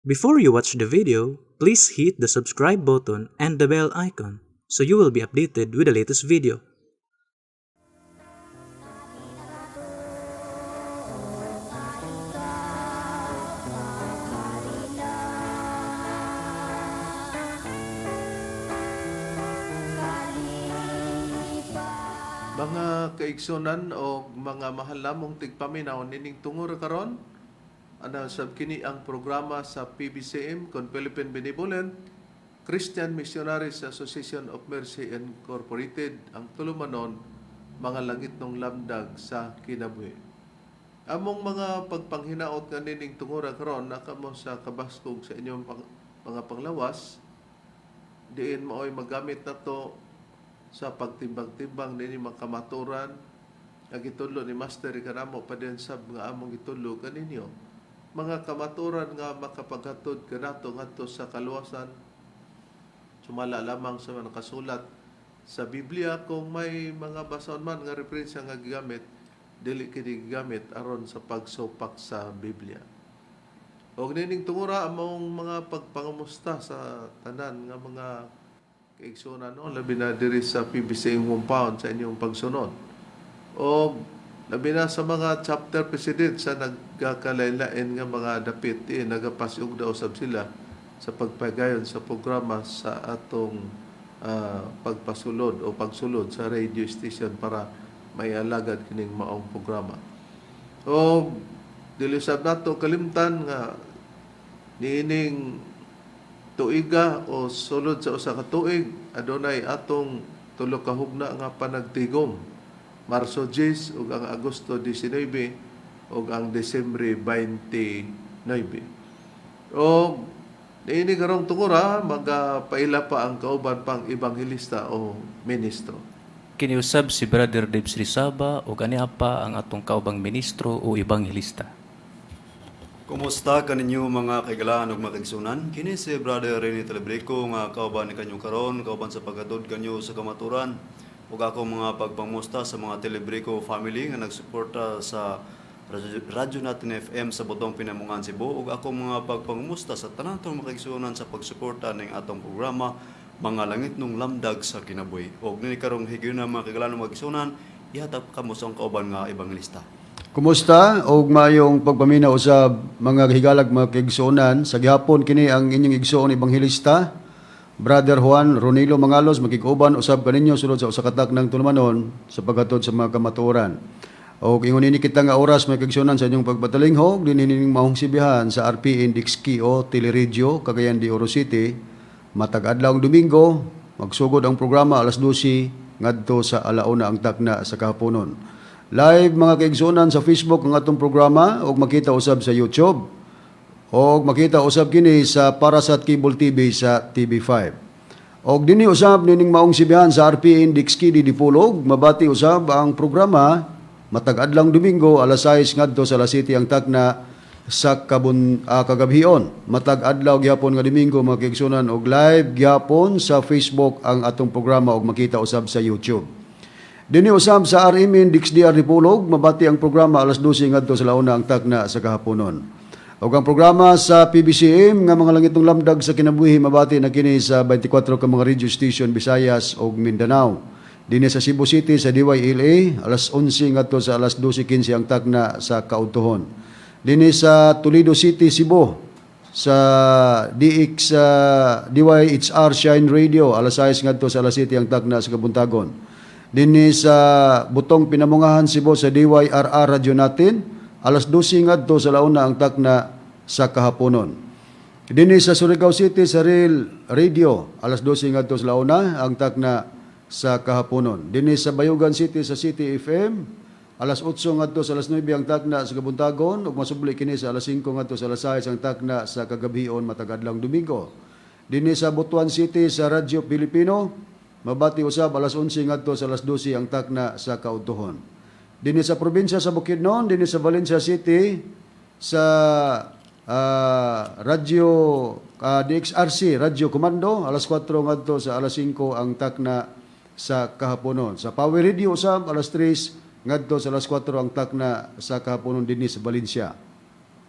Before you watch the video, please hit the subscribe button and the bell icon so you will be updated with the latest video. Mga kaigsunan o mga mahal namong tigpaminaw nining tungor karon, ana sab kini ang programa sa PBCM kon Philippine Benevolent Christian Missionaries Association of Mercy Incorporated, ang tulumanon mga langit ng lamdag sa kinabuhi. Among mga pagpanghinaot nga nining tungor karon nakamo sa kabaskog sa inyong mga panglawas, diin maoy magamit nato sa pagtimbang-timbang nini makamaturan nga gitulo ni Master kanamo pa din sab nga among gitulo kaninyo, mga kamaturan nga makapaghatod kanato ngadto sa kaluwasan sumala lamang sa mga nakasulat sa Biblia. Kung may mga basahon man nga referensya nga gigamit, dili kini gigamit aron sa pagsupak sa Biblia. Og nining tungura among mga pagpangamusta sa tanan nga mga kaigsunan, no? Labi na diri sa PBC compound sa inyong pagsunod. O labi na sa mga chapter president sa nagkakalain-lain nga mga dapit, nagapasug daw sab sila sa pagpagayon sa programa sa atong pagpasulod o pagsulod sa radio station para may alagad kining maong programa. O dili sab nato kalimtan nga niining tuiga o sulod sa usa ka tuig adunay atong tulo ka hugna nga panagtigom, Marso 10 ug ang Agosto 19 ug ang Disyembre 29. O niini karong tungura magapaila pa ang kauban pang ebanghelista o ministro. Kiniusab si Brother Debs Rizaba o kaniya pa ang atong kaubang ministro o ebanghelista. Kumusta kaninyo mga kaigalaan ug mga kaigsunan? Kini si Brother Rene Telebrico nga kauban ni kanyo karon, kauban sa paghatod kanyo sa kamaturan. Ug ako mga pagpamusta sa mga Telebrico family nga nagsuporta sa Radyo Natin FM sa Butong Pinamungan, Cebu. Ug ako mga pagpamusta sa tanan tong mga kaigsunan sa pagsuporta ning atong programa Mga Langit nung Lamdag sa Kinabuhi. Ug nini karong higayuna mga kaigalaan ug mga kaigsunan, ihatag kamo sa kauban nga ebanghelista. Kumusta og maayong pagpaminaw sa mga higalag mga kaigsuonan. Sa gihapon kini ang inyong igsoon ebanghelista Brother Juan Ronilo Mangalos makikuban usab kaninyo sulod sa usa ka tak ng tulumanon sa paghatod sa mga kamatuoran. Og ingon ini kita nga oras mga kaigsuonan sa inyong pagpatalinghog dinhi maong sibihan sa RP Index Key o Teleradio Cagayan de Oro City matag adlaw Domingo. Magsugod ang programa alas 12 ngadto sa alauna ang takna sa kahaponon. Live mga kaigsuonan sa Facebook ang atong programa og makita usab sa YouTube og makita usab kini sa Parasat Cable TV sa TV5. Og dinhi usab nining maong sibihan sa RP Index Key di Dipolog mabati usab ang programa matag adlaw Domingo alas 6 ngadto sa alas 7 ang takna sa kagabhion. Matag adlaw gyapon nga Domingo mga kaigsuonan og live gyapon sa Facebook ang atong programa og makita usab sa YouTube. Dini usab sa RM Index DR Dipolog mabati ang programa alas 12 ngadto sa launa ang takna sa kahaponon. Ug ang programa sa PBCM nga mga langit ng lamdag sa kinabuhi mabati na kini sa 24 ka mga radio station Visayas ug Mindanao. Dini sa Cebu City sa DYLA alas 11 ngadto sa alas 12:15 ang takna sa kaudtohon. Dini sa Toledo City, Cebu sa DX DYHR Shine Radio alas 6 ngadto sa alas 7 ang takna sa kabuntagon. Dinhi sa Butong Pinamungahan, Cebu sa DYRR Radio Natin alas 12 ngadto sa launa ang takna sa kahaponon. Dinhi sa Surigao City sa Real Radio alas 12 ngadto sa launa ang takna sa kahaponon. Dinhi sa Bayugan City sa City FM alas 8 ngadto sa alas 9 ang takna sa kabuntagon ug masubli kini sa alas 5 ngadto sa alas 6 ang takna sa kagabhion matag adlaw Domingo. Dinhi sa Butuan City sa Radyo Pilipino mabati usab alas 11 ngadto sa alas 12 ang takna sa kaudtohon. Dinhi sa probinsya sa Bukidnon, dinhi sa Valencia City sa Radyo DXRC, Radyo Komando, alas 4 ngadto sa alas 5 ang takna sa kahaponon. Sa Power Radio usab alas 3 ngadto sa alas 4 ang takna sa kahaponon dinhi sa Valencia.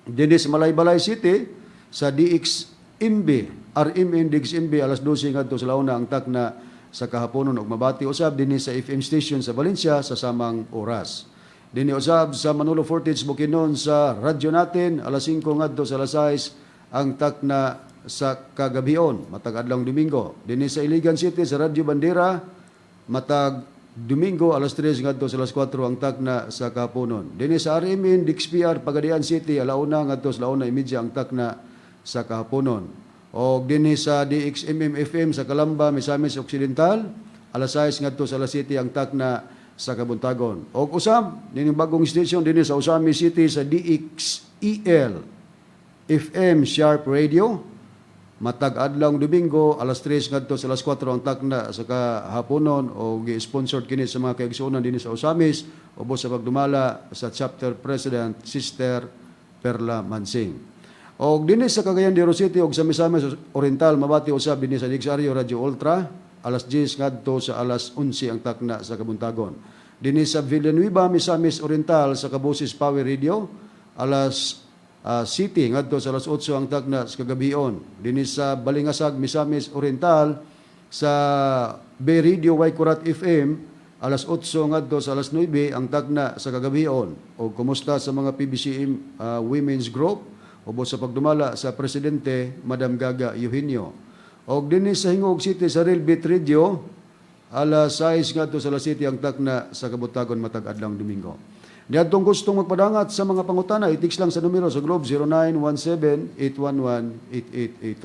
Dinhi sa Malaybalay City sa DXMB, RMN DXMB alas 12 ngadto sa launa ang takna sa kahaponon ug mabati usab dinhi sa FM station sa Valencia sa samang oras. Dinhi usab sa Manolo Fortich Bukidnon sa radyo natin alas 5 ngadto sa alas 6 ang takna sa kagabion matag adlong Domingo. Dinhi sa Iligan City sa Radyo Bandera matag Domingo alas 3 ngadto sa alas 4 ang takna sa kahaponon. Dinhi sa RMN DXPR Pagadian City alauna ngadto sa alauna imedya ang takna sa kahaponon. O dinhi sa DXMM FM sa Calamba, Misamis Occidental alas 6 ngadto sa alas 7 ang takna sa Kabuntagon. O usab dinhi bagong station dinhi sa Usami City sa DXEL FM Sharp Radio matag adlong Domingo alas 3 ngadto sa alas 4 ang takna sa kahaponon o gi-sponsored kini sa mga kaigsuonan dinhi sa Usamis ubos sa pagdumala sa chapter president Sister Perla Mansing. Og dinhi sa Cagayan de Oro City og sa Misamis Oriental mabati usab dinhi sa Digsaryo Radio Ultra alas 10 ngadto sa alas 11 ang takna sa Kabuntagon. Dinhi sa Villanueva Misamis Oriental sa Kabusis Power Radio alas City ngadto sa alas 8 ang takna sa kagabion. Dinhi sa Balingasag Misamis Oriental sa Bay Radio Waikurat FM alas 8 ngadto sa alas 9 ang takna sa kagabion. Og kumusta sa mga PBCM Women's Group ubos sa pagdumala sa Presidente Madam Gaga Eugenio. Og dinhi sa Hingog City sa Real Beat Radio alas 6 ngadto sa alas 7 ang takna sa Kabutagon matag adlong Domingo. Niadtong gustong magpadangat sa mga pangutana i-text lang sa numero sa Globe 0917-811-8882.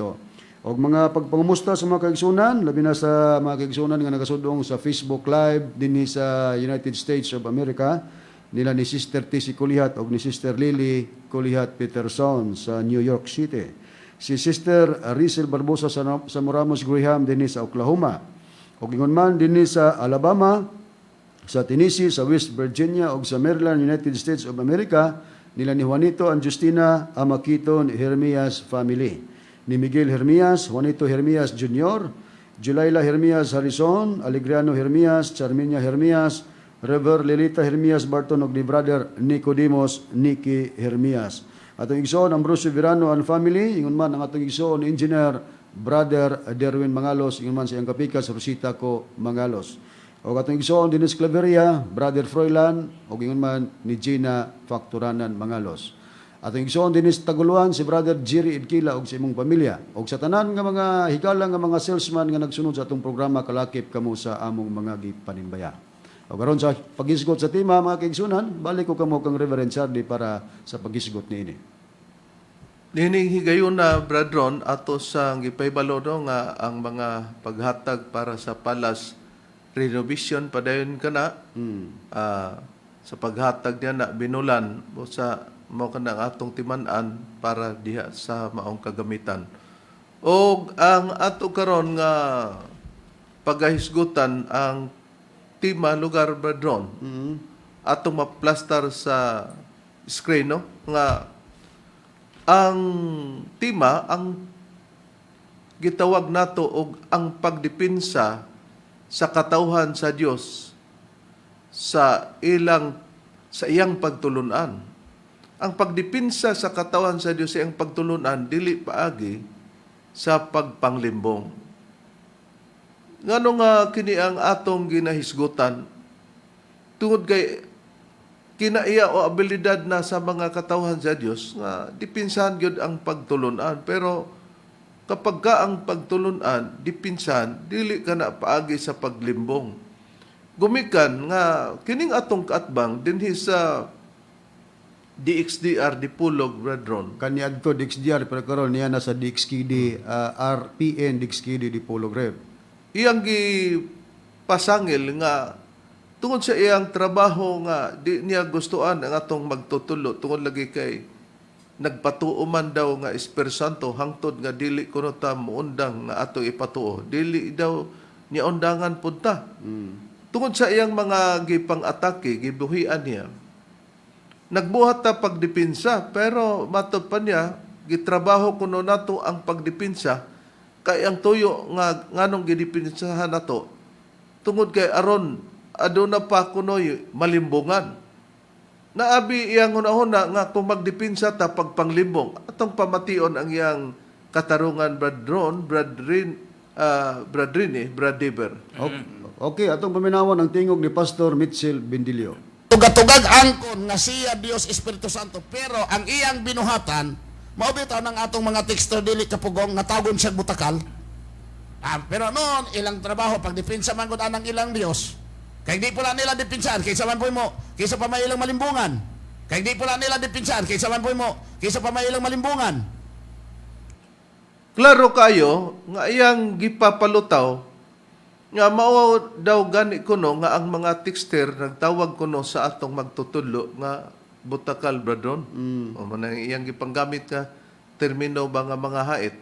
Og mga pagpangumusta sa mga kaigsunan labi na sa mga kaigsunan nga nagasudong sa Facebook Live dinhi sa United States of America nila ni Sister Tisi Kulihat o ni Sister Lily Kulihat Peterson sa New York City. Si Sister Rizal Barbosa sa Moramos Graham dinhi sa Oklahoma. O ingon man dinhi sa Alabama, sa Tennessee, sa West Virginia o sa Maryland, United States of America, nila ni Juanito and Justina Amaquiton Hermias family. Ni Miguel Hermias, Juanito Hermias Jr., Julaila Hermias Harrison, Alegriano Hermias, Charminia Hermias, Rever Lilita Hermias Barton og ni Brother Nicodemos Nicky Hermias. Atong igsoon Ambrosio Virano and family, ingon man ang atong igsoon Engineer Brother Derwin Mangalos, ingon man sa iyang kapikas Rosita ko Mangalos. Og atong igsoon Dennis Claveria, Brother Froilan, og ingon man ni Gina Facturanan Mangalos. Atong igsoon Dennis Taguluan si Brother Jerry Idkila og sa imong pamilya. Og sa tanan nga mga higala nga mga salesman nga nagsunod sa atong programa kalakip kamo sa among mga gipanimbaya. O karon sa pagisgot sa tema mga kaigsunan, balik ko kamo kang Reverend Charlie para sa pagisgot niini. Nining higayon na bradron ato sa gipahibalo no nga ang mga paghatag para sa palas renovation padayon kana sa paghatag niya na binulan o sa mao kana atong timan-an para diha sa maong kagamitan. O ang ato karon nga pagahisgutan ang tema lugar bradron atong maplastar sa screen no nga ang tema ang gitawag nato og ang pagdepensa sa katawhan sa Dios sa iyang pagtulunan. Ang pagdepensa sa katawhan sa Dios sa iyang pagtulunan dili paagi sa pagpanglimbong. Ngano nga kini ang atong ginahisgutan tungod kay kinaiya o abilidad na sa mga katawhan sa Dios nga dipinsan gyud ang pagtulunan, pero kapag ka ang pagtulunan dipinsan dili ka na paagi sa paglimbong. Gumikan nga kining atong kaatbang dinhi sa DXDR Dipolog bradron. Kaniadto DXDR pero karon niya na sa DXKD RPN DXKD Dipolog Rev. Iyang gipasangil nga tungod sa iyang trabaho nga di niya gustuan ang atong magtutulo tungod lagi kay nagpatuo man daw nga Espiritu Santo hangtod nga dili kuno ta muundang nga ato ipatuo, dili daw niya undangan punta. Tungod sa iyang mga gipang-atake, gibuhian niya, nagbuhat ta pagdepensa, pero matod pa niya gitrabaho kuno nato ang pagdepensa kay ang tuyo nga nganong gidepensahan nato tungod kay aron aduna pa kunoy malimbungan. naabi iyang hunahuna nga kung magdipinsa ta pagpanglimbong atong pamation ang iyang katarungan Brad Deber. Okay, atong paminawan ang tingog ni Pastor Mitchell Bendilio. Tugatugag angkon nga siya Dios Espiritu Santo, pero ang iyang binuhatan mao bitaw ng atong mga texter dili kapugong natagon siya butakal. Pero noon ilang trabaho pag depensa man gud anang ilang Dios. Kay di pula nila depensahan kaysa man poy mo, kaysa pa may ilang malimbungan. Kay di pula nila depensahan kaysa man poy mo, kaysa pa may ilang malimbungan. Klaro kayo nga iyang gipapalutaw nga mao daw gani kuno nga ang mga texter nagtawag kuno sa atong magtutudlo nga butakal bradron. O man ang iyang gipanggamit nga termino ba nga mga hait.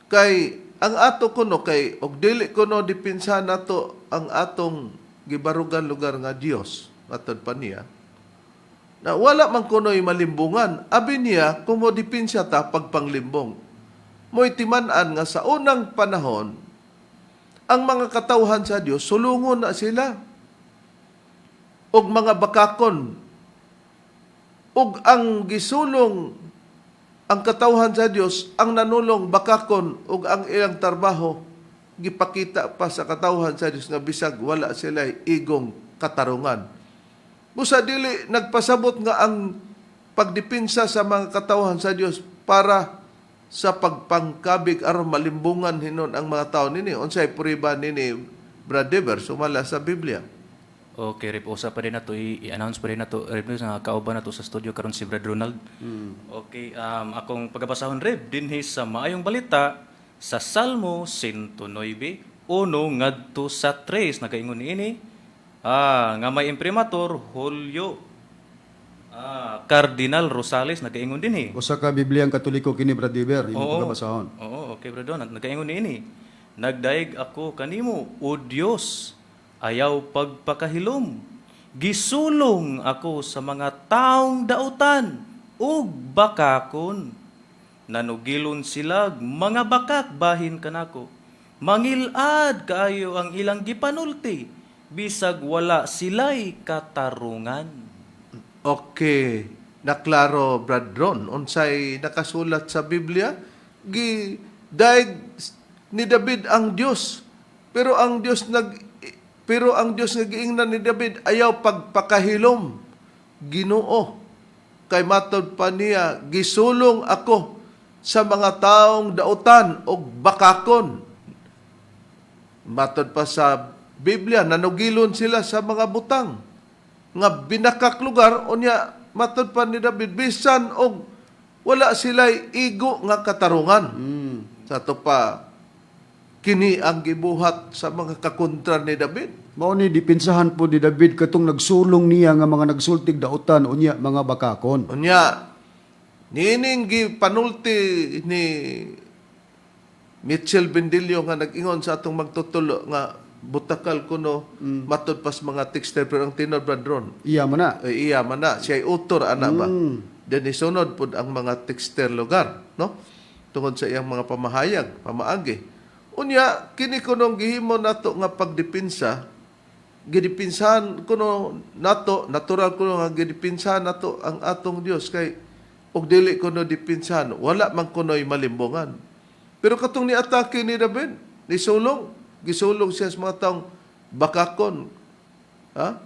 Kay ang ato kuno kay og dili kuno dipinsa nato ang atong gibarugan lugar nga Dios matod pa niya. Na wala man kuno'y malimbungan. Abi niya kumo dipinsa ta pagpanglimbong. Mo'y timan-an nga sa unang panahon ang mga katawhan sa Dios sulungon na sila. Og mga bakakon. Og ang gisulong ang katawhan sa Dios ang nanulong bakakon og ang ilang trabaho gipakita pa sa katawhan sa Dios nga bisag wala sila igong katarungan. Busa dili nagpasabot nga ang pagdipinsa sa mga katawhan sa Dios para sa pagpangkabig aron malimbungan hinon ang mga tao nini. Unsay puriba nini Brad Deber sumala sa Biblia. Okay, Rip, usa pa rin na to, i-announce pa rin na to, Rip, nga kauban na to sa studio karon si Brad Ronald. Okay, akong pagabasahon, Rip, dinhi sa maayong balita sa Salmo 109, 1 ngadto sa 3, nagaingon ini, nga may imprimatur, Julio Cardinal Rosales, nagaingon dinhi. Usa ka Bibliang Katoliko kini Brad Deber, imong pagabasahon. Oo, okay, Brad Ronald, nagaingon ini. Nagdaig ako kanimo, O Dios, ayaw pagpakahilom. Gisulong ako sa mga taong dautan ug bakakon. Nanugilon sila mga bakak bahin kanako. Mangilad kaayo ang ilang gipanulti bisag wala sila'y katarungan. Okay, naklaro Brad Ron unsay nakasulat sa Biblia daig ni David ang Dios. Pero ang Dios nga giingnan ni David ayaw pagpakahilom. Ginoo kay matod pa niya gisulong ako sa mga taong dautan o bakakon. Matod pa sa Biblia nanugilon sila sa mga butang nga binakak lugar unya matod pa ni David bisan og wala sila'y igo nga katarungan. Sa to pa kini ang gibuhat sa mga kakontra ni David. Mao ni dipinsahan po ni David katong nagsulong niya nga mga nagsultig dautan unya mga bakakon. Unya, nining gipanulti ni Mitchell Bendilio nga nag-ingon sa atong magtutulo nga butakal kuno matod pas mga texter pero ang tinod Bradron. Iya man na. Iya man na siya utor ana ba. Then isunod pud ang mga texter lugar, no? Tungod sa iyang mga pamahayag, pamaagi. Unya kini kunong gihimo nato nga pagdepensa gidipinsahan kuno nato natural kuno nga gidipinsahan nato ang atong Dios kay og dili kuno dipinsahan wala man kuno'y malimbungan. Pero katong niatake ni David, gisulong siya sa mga taong bakakon. Ha?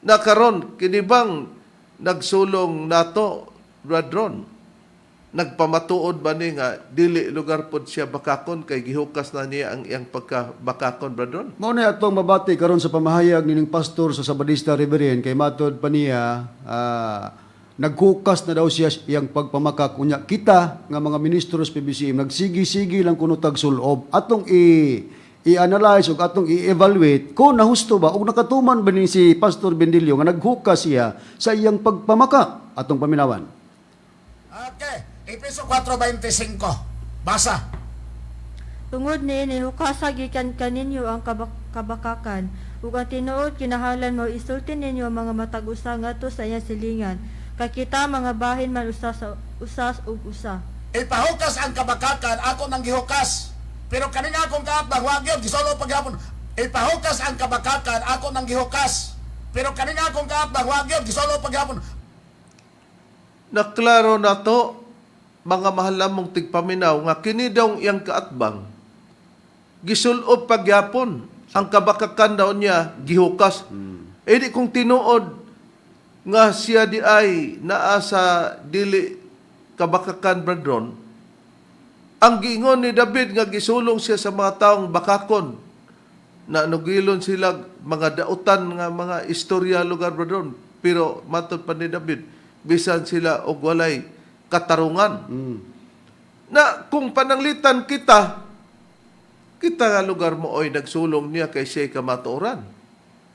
Nakaron kinibang nagsulong nato Bradron. Nagpamatuod ba ni nga dili lugar pod siya bakakon kay gihukas na niya ang iyang pagka-bakakon Bradron? Mao na atong mabati karon sa pamahayag nining pastor sa Sabadista Reverend kay matod pa niya naghukas na daw siya iyang pagpamakak unya kita nga mga ministro sa PBCM nagsigi-sigi lang kuno tag sulob atong i-analyze ug atong i-evaluate kung nahusto ba ug nakatuman ba ni si Pastor Bendilio nga naghukas siya sa iyang pagpamaka atong paminawan. Okay, Efeso 4:25. Basa. Tungod niini hukasa gikan kaninyo ang kabakakan ug ang tinuod kinahanglan mo isulti ninyo ang mga matag usa ngadto sa iyang silingan kay kita mga bahin man usas ug usa. Ipahukas ang kabakakan ako nang gihukas. Pero kanina akong kaatbang wag gyud gisolo paghapon. Ipahukas ang kabakakan ako nang gihukas. Pero kanina akong kaatbang, wag yun, gisolo paghapon. Naklaro na to, mga mahal namong tigpaminaw, nga kini daw iyang kaatbang, gisulob pagyapon, ang kabakakan daw niya, gihukas. Di kung tinuod, nga siya di ay naa sa dili kabakakan, brethren, ang giingon ni David nga gisulong siya sa mga taong bakakon, na nugilon sila mga dautan nga mga istorya lugar brethren, pero matod pa ni David, bisan sila og walay katarungan. Na kung pananglitan kita nga lugar mo oy nagsulong niya kay siya'y kamatuoran.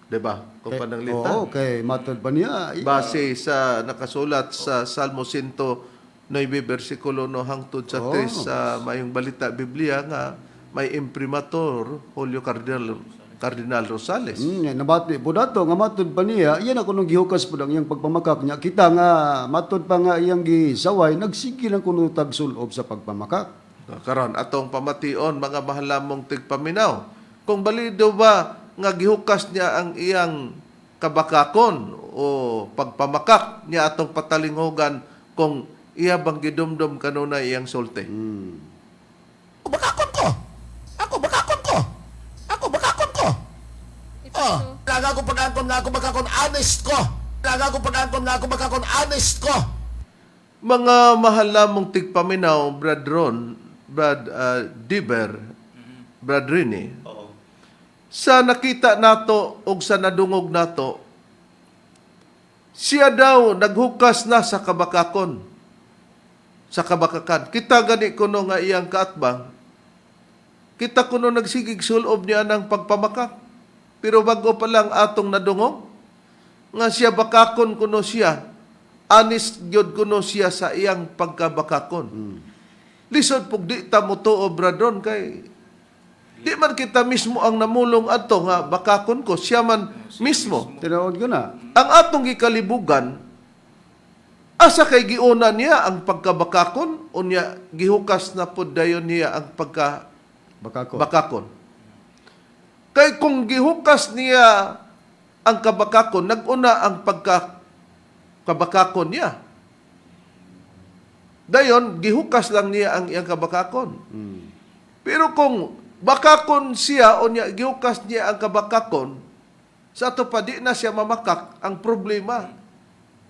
Diba? Kung pananglitan. Oo, kay matod pa niya. Base sa nakasulat sa Salmo 109 versikulo no hangtod sa 3 sa mayong balita Biblia nga may imprimatur Julio Cardinal Rosales. Nabati po dato nga matod pa niya, iyan ako nung gihukas po ang iyang pagpamakak niya. Kita nga matod pa nga iyang gisaway, nagsige lang kuno tagsulob sa pagpamakak. Karon atong pamation mga mahal mong tigpaminaw. Kung balido ba nga gihukas niya ang iyang kabakakon o pagpamakak niya atong patalinghogan kung iya bang gidumdum kanunay iyang sulti. Bakakon ko! Ako bakakon ko! Ako bakakon ko! Oh, laga ko pag-angkon nga ako bakakon, honest ko! Laga ko pag-angkon nga ako bakakon, honest ko! Mga mahal mong tigpaminaw, Brad Ron, Brad Diber, Brad Rini, sa nakita nato o sa nadungog nato, siya daw naghukas na sa kabakakon, sa kabakakan. Kita gani kuno nga iyang kaatbang, kita kuno nagsigig sulob niya ng pagpamakak. Pero bago pa lang atong nadungog, nga siya bakakon kuno siya, honest gyud kuno siya sa iyang pagkabakakon. Lisod pug di ta mo tuo, bradron, kay di man kita mismo ang namulong adto nga bakakon ko, siya man mismo. Tinawag ko na. Ang atong gikalibugan, asa kay giuna niya ang pagkabakakon, unya gihukas na pud dayon niya ang bakakon. Kay kung gihukas niya ang kabakakon, naguna ang kabakakon niya. Dayon, gihukas lang niya ang iyang kabakakon. Pero kung bakakon siya o niya, gihukas niya ang kabakakon, sa ato pa di na siya mamakak, ang problema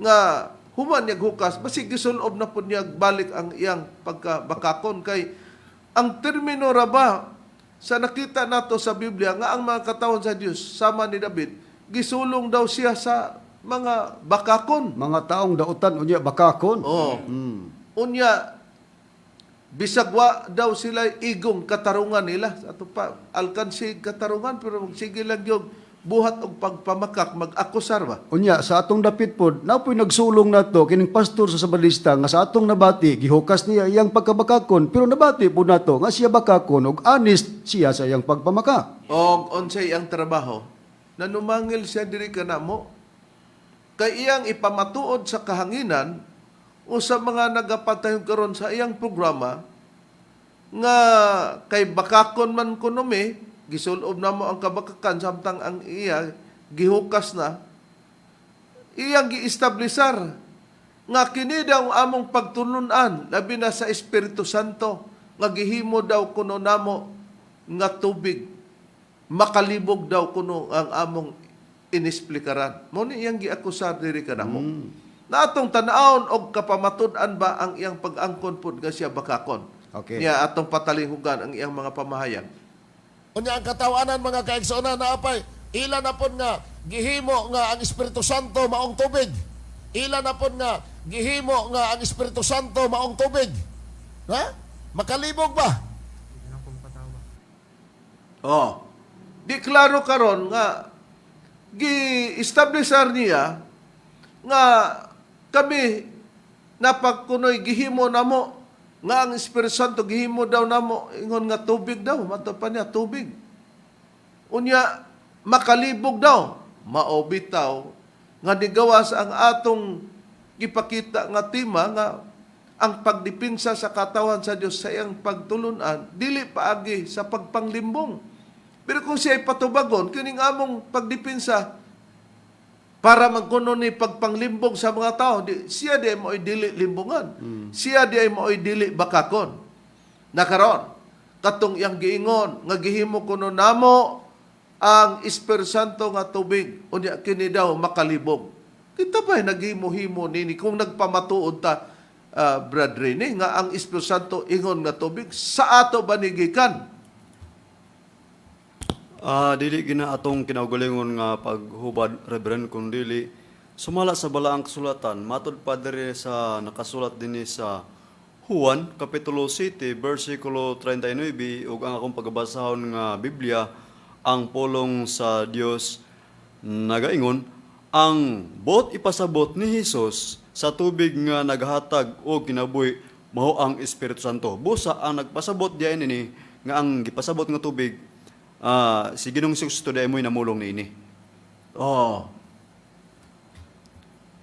nga human niya hukas, basig gisulob na po niya balik ang iyang pagkabakakon. Kay ang termino ra ba sa nakita nato sa Biblia nga ang mga katawan sa Dios sama ni David, gisulong daw siya sa mga bakakon. Mga taong dautan unya bakakon. Oh. Unya bisagwa daw sila igong katarungan nila. Ato pa alkansi katarungan pero sige lang yung buhat og pagpamakak mag-akusar ba. Unya sa atong dapit pod, napoy nagsulong nato kining pastor sa Sabalista nga sa atong nabati gihukas niya iyang pagkabakakon pero nabati pod nato nga siya bakakon ug honest siya sa iyang pagpamakak. Og unsay ang trabaho? Nanumangil siya diri kanamo kay iyang ipamatuod sa kahanginan o sa mga nagapatayong karon sa iyang programa nga kay bakakon man kuno mi, gisulob na mo ang kabakakan samtang ang iya gihukas na, iyang giestablisar nga kini daw among pagtulunan labi na sa Espiritu Santo nga gihimo daw kuno namo nga tubig, makalibog daw kuno ang among inisplikaran. Mo ni iyang giakusar diri kanamo. Na atong tan-awon og kapamatud-an ba ang iyang pag-angkon pud nga siya bakakon. Okay. Niya atong patalinghugan ang iyang mga pamahayag. Unya ang katawanan mga kaigsoon na apay, ila na pod nga gihimo nga ang Espiritu Santo maong tubig. Ila na pod nga gihimo nga ang Espiritu Santo maong tubig. Ha? Makalibog ba? Oh. Di klaro karon nga gi-establisher niya nga kami napagkunoy gihimo namo nga ang Espiritu Santo gihimo daw namo ingon nga tubig daw, mato pa niya tubig. Unya makalibog daw, mao bitaw nga nigawas ang atong gipakita nga tema nga ang pagdipinsa sa katawan sa Dios sa iyang pagtulunan dili paagi sa pagpanglimbong. Pero kung siya ay patubagon, kining among pagdipinsa, para magkuno ni pagpanglimbong sa mga tao. Siya di mo dili limbongan. Siya di mo dili bakakon. Nakaron, katong iyang giingon, nga gihimo kuno namo ang Espiritu Santo nga tubig, unya kini daw makalibog. Kita pa naghimo-himo nini, kung nagpamatuod ta, Brad Rene, nga ang Espiritu Santo ingon nga tubig, sa ato ba nigikan? Dili gina atong kinaugalingon nga paghubad, Reverend, kung dili sumala sa balaang kasulatan, matod pa diri sa nakasulat din sa Juan, Kapitulo 7, versikulo 39, ug ang akong pagbasahon nga Biblia, ang pulong sa Dios nagaingon, ang bot ipasabot ni Jesus sa tubig nga naghatag o kinabuhi, mao ang Espiritu Santo. Busa ang nagpasabot diay nini nga ang gipasabot nga tubig, si Ginoong Kristo diay mo'y namulong niini. Oh.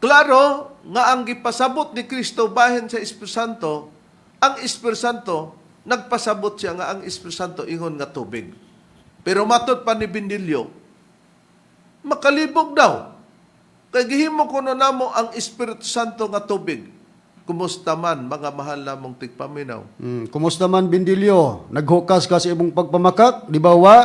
Klaro nga ang gipasabot ni Kristo bahin sa Espiritu Santo, ang Espiritu Santo nagpasabot siya nga ang Espiritu Santo ingon nga tubig. Pero matod pa ni Bindilyo, makalibog daw. Kay gihimo kuno namo ang Espiritu Santo nga tubig. Kumusta man mga mahal namong tigpaminaw? Kumusta man, Bindilyo? Naghukas ka sa imong pagpamakak, di ba wa?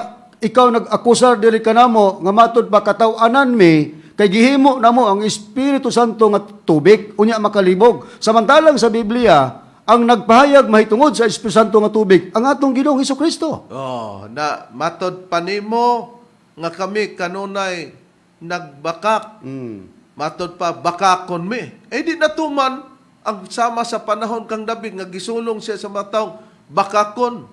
Ikaw nag-akusar diri ka namo nga matod ba kataw-anan mi kay gihimo namo ang Espiritu Santo nga tubig unya makalibog. Samantalang sa Biblia, ang nagpahayag mahitungod sa Espiritu Santo nga tubig ang atong Ginoong Hesukristo. Oh, na matod panimo nga kami kanunay nagbakak. Matod pa bakakon mi. Di natuman ang sama sa panahon kang David nga gisulong siya sa mga taong bakakon.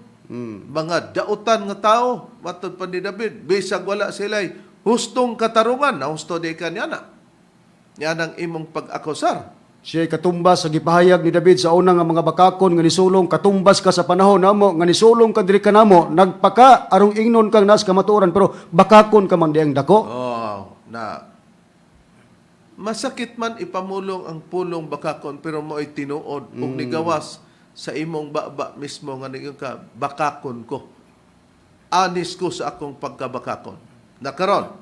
Mga dautan nga tao, matod pa ni David, bisag wala sila'y hustong katarungan, na husto di ka niya na. Yan ang imong pag-akusar. Siya'y katumbas sa gipahayag ni David sa unang nga mga bakakon nga nisulong, katumbas ka sa panahon namo nga nisulong ka diri ka namo, nagpaka arong ingnon kang nas kamatuoran pero bakakon ka man diang dako. Na masakit man ipamulong ang pulong bakakon pero mo'y tinuod ug nigawas sa imong baba mismo nga ningon ka bakakon ko. Anis ko sa akong pagkabakakon. Nakaron.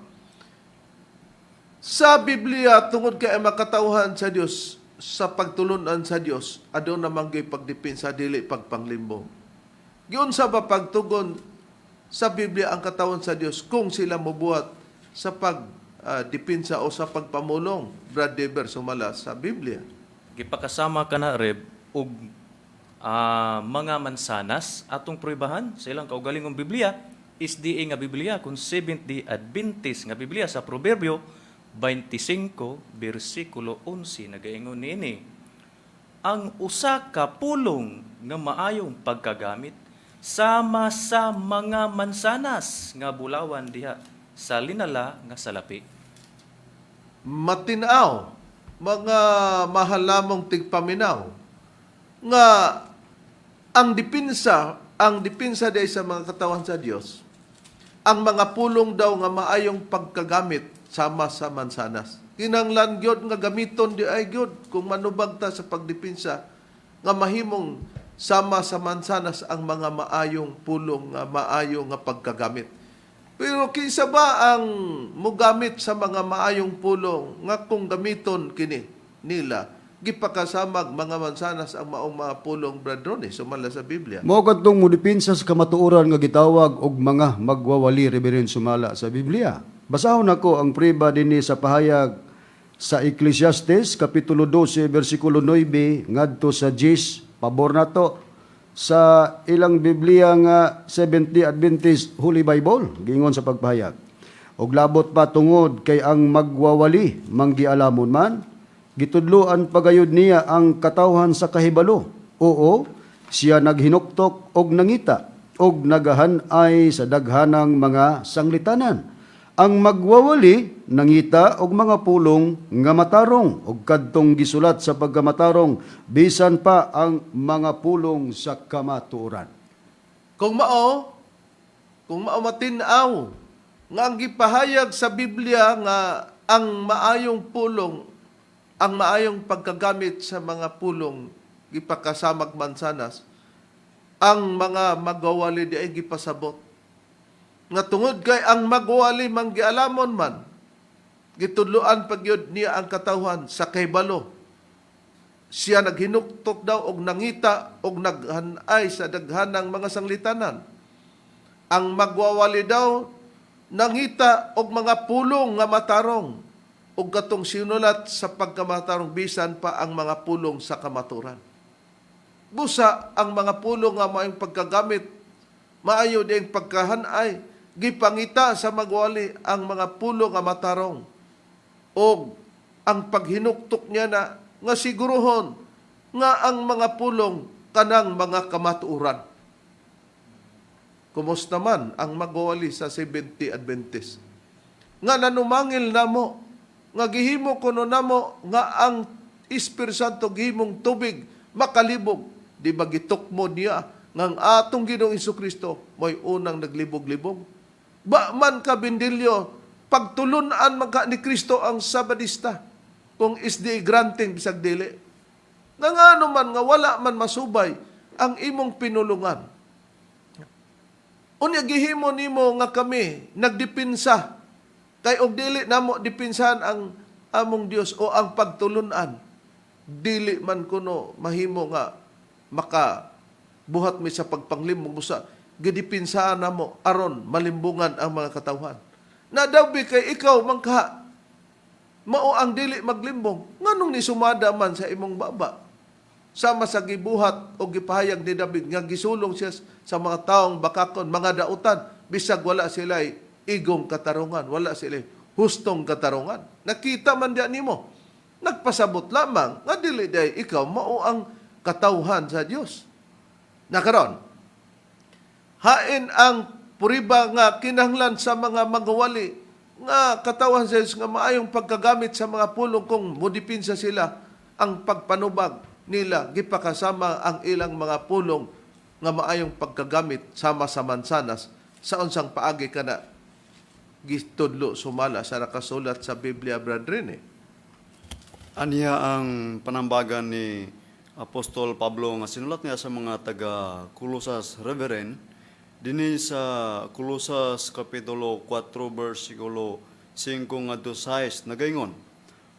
Sa Biblia tungod kay makatauhan sa Dios, sa pagtulunan sa Dios, adto namang gyud pagdepensa dili pagpanglimbong. Giun sa pagtugon sa Biblia ang katawhan sa Dios kung sila mobuhat sa pagdepensa o sa pagpamulong. Brad Deber sumala sa Biblia. Gipakasama ka na, Reb, og mga mansanas atong pruibahan sa ilang kaugalingong Biblia, SDA nga Biblia, kung Seventh-day Adventist nga Biblia sa Proverbio 25, versikulo 11, nagaingon niini, ang usa ka pulong nga maayong pagkagamit sama sa mga mansanas nga bulawan diha sa linala nga salapi. Matinaw, mga mahal lamang tigpaminaw, nga ang depensa day sa mga katawan sa Dios, ang mga pulong daw nga maayong pagkagamit sama sa mansanas. Kinanglan gyud nga gamiton di ay gyud kung manubag ta sa pagdepensa nga mahimong sama sa mansanas ang mga maayong pulong nga maayong nga pagkagamit. Pero kinsa ba ang mogamit sa mga maayong pulong nga kung gamiton kini nila gipakasamag mga mansanas ang maong mga pulong bradrone sumala sa Biblia. Mao kadtong modepensya sa kamatuoran nga gitawag og mga magwawali reverend sumala sa Biblia. Basahon nako ang priba dinhi sa pahayag sa Ecclesiastes kapitulo 12 bersikulo 9 ngadto sa 10, pabor nato sa ilang Biblia nga Seventh-day Adventist Holy Bible gingon sa pagpahayag. Og labot pa tungod kay ang magwawali manggialamon man, gitudloan pagayod niya ang katawhan sa kahibalo. Oo, siya naghinuktok og nangita og nagahanay sa daghanang mga sanglitanan. Ang magwawali nangita og mga pulong nga matarong og kadtong gisulat sa pagkamatarong bisan pa ang mga pulong sa kamatuoran. Kung mao matinaw nga ang gipahayag sa Biblia nga ang maayong pulong, ang maayong pagkagamit sa mga pulong gipakasamag mansanas, ang mga magwawali di ay gipasabot. Nga tungod kay ang magwali manggialamon man, gitudloan pagyud niya ang katawhan sa kahibalo. Siya naghinuktok daw og nangita og naghanay sa daghanang mga sanglitanan. Ang magwawali daw nangita og mga pulong nga matarong ug katong sinulat sa pagkamatarong bisan pa ang mga pulong sa kamaturan. Busa ang mga pulong nga maayong pagkagamit, maayo ding pagkahanay, gipangita sa magwali ang mga pulong nga matarong o ang paghinuktok niya na nga siguruhon nga ang mga pulong kanang mga kamatuoran. Kumusta man ang magwali sa 70 Adventist? Nga nanumangil namo, nga gihimo kuno namo nga ang Espiritu Santo gihimong tubig makalibog, di ba gitukmo niya nga ang atong Ginoong Jesucristo mo'y unang naglibog-libog. Ba man ka bindilyo, pagtulunan magka ni Kristo ang Sabadista, kung isdi granting bisag dili. Nga ano man nga wala man masubay ang imong pinulungan. Unya gihimo nimo nga kami nagdipinsa kay og dili namo dipinsahan ang among Dios o ang pagtulunan. Dili man kuno mahimo nga maka buhat mi sa pagpanglimbong busa gidipinsahan namo aron malimbungan ang mga katawhan. Nadabi kay ikaw mangka mao ang dili maglimbong nganong ni sumada man sa imong baba sama sa gibuhat o gipahayag ni David nga gisulong siya sa mga taong bakakon, mga dautan, bisag wala sila igong katarungan, wala sila hustong katarungan. Nakita man diyan nimo, nagpasabot lamang nga dili day ikaw mao ang katawhan sa Dios. Nakaron, hain ang puriba nga kinahanglan sa mga magawali nga katawhan sa Dios nga maayong pagkagamit sa mga pulong kung modipinsa sila ang pagpanubag nila gipakasama ang ilang mga pulong nga maayong pagkagamit sama sa mansanas sa unsang paagi kana gitudlo sumala sa nakasulat sa Biblia brethren. Aniya ang panambagan ni Apostol Pablo nga sinulat niya sa mga taga Colosas Reverend dinhi sa Colosas kapitulo 4 bersikulo 5 ngadto 6 nagaingon,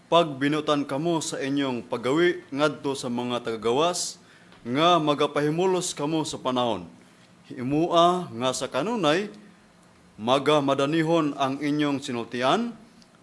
pag binutan kamo sa inyong paggawi ngadto sa mga tagagawas nga magapahimulos kamo sa panahon, himua nga sa kanunay magamadannihon ang inyong sinultian,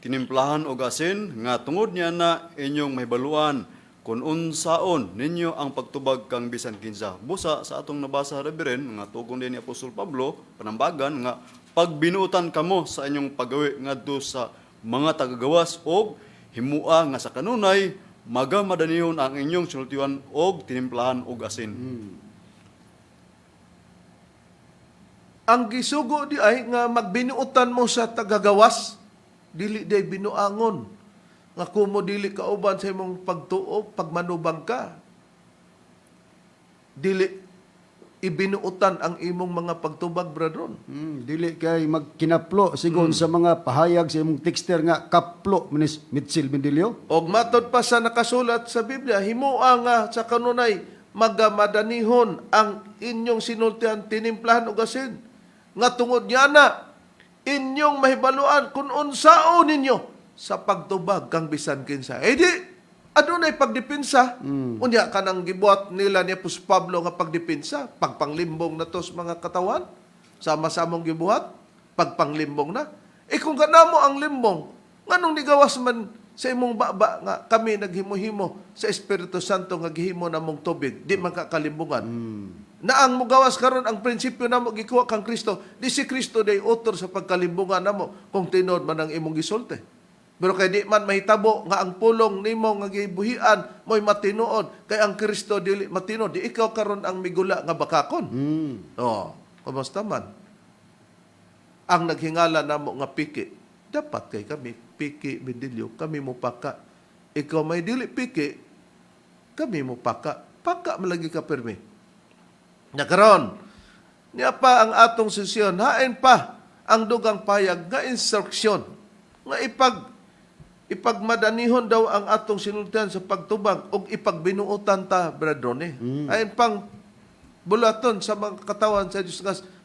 tinimplahan og asin nga tungod niya na inyong mahibaluan kung unsaon ninyo ang pagtubag kang bisan kinsa. Busa sa atong nabasa Reverend nga tugon din ni Apostol Pablo panambagan nga pag binutan kamo sa inyong paggawi ngadto sa mga tagagawas og himua nga sa kanunay magamadanihon ang inyong sinultian og tinimplahan og asin. Ang gisugo di ay nga magbinuutan mo sa tagagawas, dili day binuangon nga kumo dili kauban sa imong pagtuo, pagmanubang ka. Dili ibinuutan ang imong mga pagtubag, brethren. Dili kay magkinaplo sigon sa mga pahayag sa imong texter nga kaplo minis mitsil bindilyo. Og matod pa sa nakasulat sa Biblia, himua nga sa kanunay magamadanihon ang inyong sinultian, tinimplahan og asin. Nga tungod niya na inyong mahibaluan kung unsaon ninyo sa pagtubag kang bisan kinsa. Di adunay pagdipinsa. Unya kanang gibuhat nila ni Apostol Pablo nga pagdipinsa, pagpanglimbong na to sa mga katawan, sama-samong gibuhat, pagpanglimbong na. Kung kanamo ang limbong, nganong nigawas man sa imong baba nga kami naghimo-himo sa Espiritu Santo nga gihimo namong tubig, di makakalimbungan. Na ang mugawas karon ang prinsipyo namo gikuha kang Kristo, di si Kristo day utor sa pagkalimbungan namo kung tinod man ang imong gisulti. Pero kay di man mahitabo nga ang pulong nimo nga gibuhian mo'y matinuod kay ang Kristo dili matinuod, di ikaw karon ang migula nga bakakon. Kumusta man? Ang naghingala namo nga piki, dapat kay kami piki bindilyo, kami mo paka. Ikaw may dili piki, kami mo paka. Paka malagi ka permi. Nakaron, niya pa ang atong sesyon, hain pa ang dugang payag nga instruksyon nga ipagmadanihon daw ang atong sinultian sa pagtubag o ipagbinuutan ta, brethren. Ayon pang bulaton sa mga katawan sa Diyos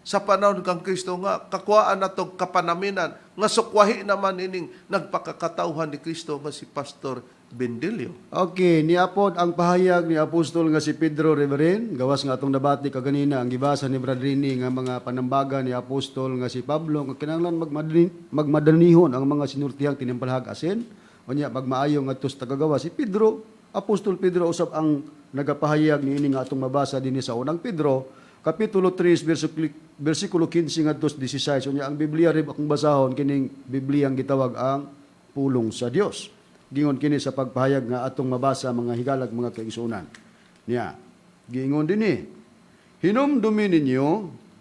sa panahon kang Kristo nga kakuhaan nato kapanaminan nga sukwahi naman ining nagpakakatauhan ni Kristo nga si Pastor Bendelio. Okay, niapod ang pahayag ni Apostol nga si Pedro Reverend, gawas nga atong nabati kaganina ang gibasa ni Brad Rini nga mga panambaga ni Apostol nga si Pablo nga kinahanglan magmadanihon ang mga sinultihang tinimpalhag asin unya magmaayo ngadto sa tagagawa si Pedro, Apostol Pedro usab ang nagapahayag ni ini nga atong mabasa dinhi sa unang Pedro kapitulo 3 bersikulo 15 ngadto 16 unya ang Biblia rin akong basahon kining Bibliang gitawag ang pulong sa Dios. Gingon kini sa pagpahayag nga atong mabasa mga higalag mga kaigsunan. Niya, giingon dinhi, hinumdumi ninyo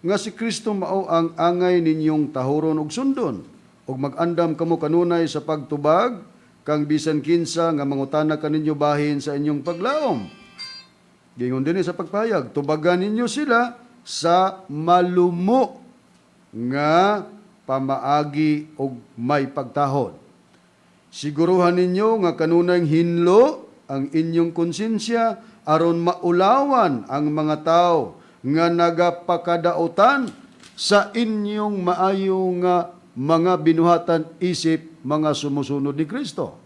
nga si Kristo mao ang angay ninyong tahuron ug sundon ug mag-andam kamo kanunay sa pagtubag kang bisan kinsa nga mangutana kaninyo bahin sa inyong paglaom. Gingon dinhi sa pagpahayag, tubagan ninyo sila sa malumo nga pamaagi ug may pagtahod. Siguruhan ninyo nga kanunay hinlo ang inyong konsensya aron maulawan ang mga tao nga nagapakadautan sa inyong maayo nga mga binuhatan isip mga sumusunod ni Kristo.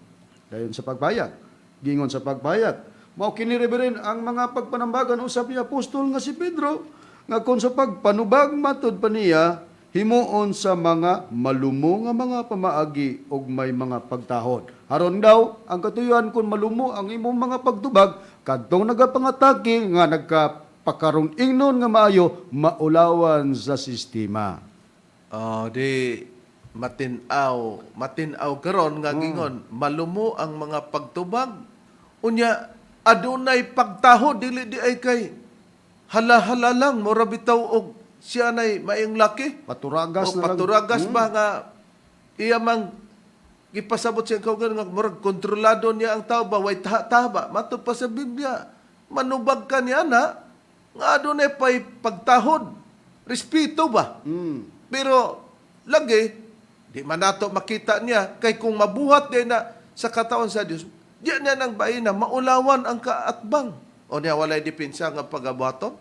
Dayon sa pagpayag, gingon sa pagpayag, mao kini Reverend ang mga pagpanambagan usab ni apostol nga si Pedro nga kon sa pagpanubag matud pa niya himuon sa mga malumo nga mga pamaagi ug may mga pagtahod. Aron daw ang katuyoan kun malumo ang imong mga pagtubag kadtong nagapangatake nga nagkapakarong ingnon nga maayo maulawan sa sistema. Di matinaw karon nga gingon malumo ang mga pagtubag unya adunay pagtahod dili di ay kay hala-hala lang mura bitaw og siya nay maayong laki Paturagas o na lang. paturagas ba nga iya mang gipasabot siya kau nga murag kontrolado niya ang tao ba way taha-taha matud pa sa Biblia manubag ka niya na nga adunay pay pagtahod respeto ba pero lagi di man nato makita niya kay kung mabuhat din na sa katawan sa Dios diyan niya nang bayin na maulawan ang kaatbang o niya walay depensa nga pagabuhaton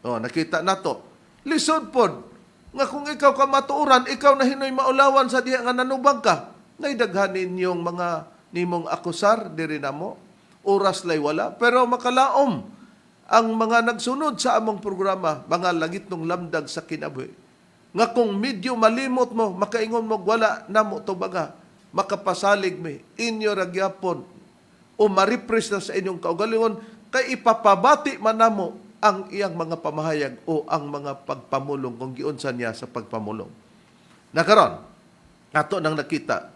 nakita nato lisod pod nga kung ikaw ka matuuran, ikaw na hinoy maulawan sa diha nga nanubag ka. Ngay daghanin yung mga nimong akusar diri namo. Oras lay wala, pero makalaom ang mga nagsunod sa among programa, mga langit ng lamdag sa kinabuhi. Nga kung medyo malimot mo, makaingon mo wala namo to baga, makapasalig mi inyo ragyapon o maripres na sa inyong kaugalingon kay ipapabati man namo ang iyang mga pamahayag o ang mga pagpamulong kung giunsa niya sa pagpamulong. Nakaron, ato nang nakita.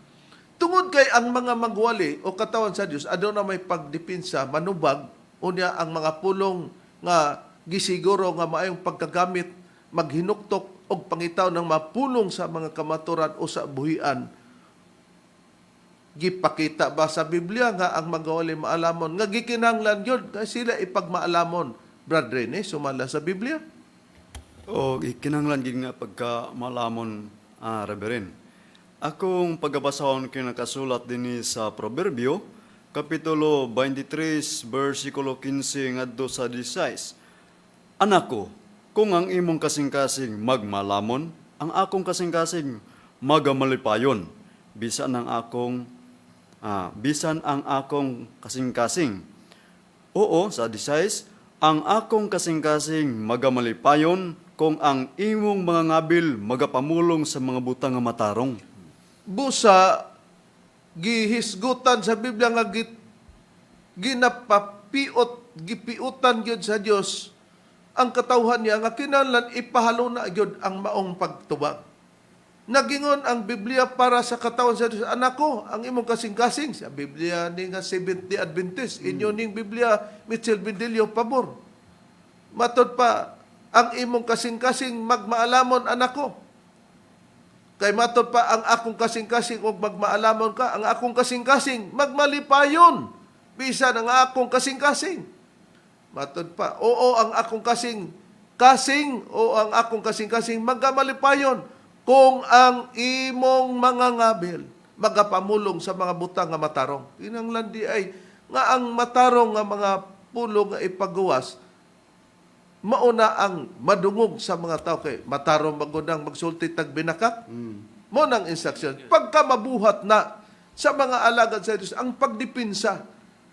Tungod kay ang mga magwali o katawan sa Dios aduna may pagdipinsa, manubag, unya ang mga pulong nga gisiguro nga maayong pagkagamit, maghinuktok og pangitaw ng mapulong sa mga kamaturan o sa buhian. Gipakita ba sa Biblia nga ang magwali maalamon nga gikinahanglan yun kay sila ipagmaalamon. Brad Rene, sumala sa Biblia? O ikinanglan gid nga pagka malamon Reverend. Akong pagabasahon kinakasulat dinhi sa Proverbio kapitulo 23 bersikulo 15 ngadto sa 16. Anak ko, kung ang imong kasing-kasing magmalamon, ang akong kasing-kasing magamalipayon, bisan ang akong kasing-kasing. Oo, sa 16, ang akong kasing-kasing magamalipayon kung ang imong mga ngabil magapamulong sa mga butang nga matarong. Busa, gihisgutan sa Biblia nga gipiutan gyud sa Dios ang katawhan niya nga kinahanglan ipahalo na gyud ang maong pagtubag. Nagingon ang Biblia para sa katawan sa Dios, anak ko, ang imong kasing-kasing sa Biblia ni nga Seventh-day Adventist, inyo ning Biblia Mitchell Bendelio pabor. Matod pa, ang imong kasing-kasing magmaalamon, anak ko. Kay matod pa, ang akong kasing-kasing o magmaalamon ka, ang akong kasing-kasing magmalipayon. Bisan ang akong kasing-kasing. Matod pa, oo, ang akong kasing-kasing o ang akong kasing-kasing magmalipayon kung ang imong mga ngabil magapamulong sa mga butang nga matarong. Kinahanglan di ay nga ang matarong nga mga pulong nga ipagawas mauna ang madungog sa mga tao kay matarong magunang magsulti tag binakak. Mo nang instruction. Pagka mabuhat na sa mga alagad sa Diyos, ang pagdipinsa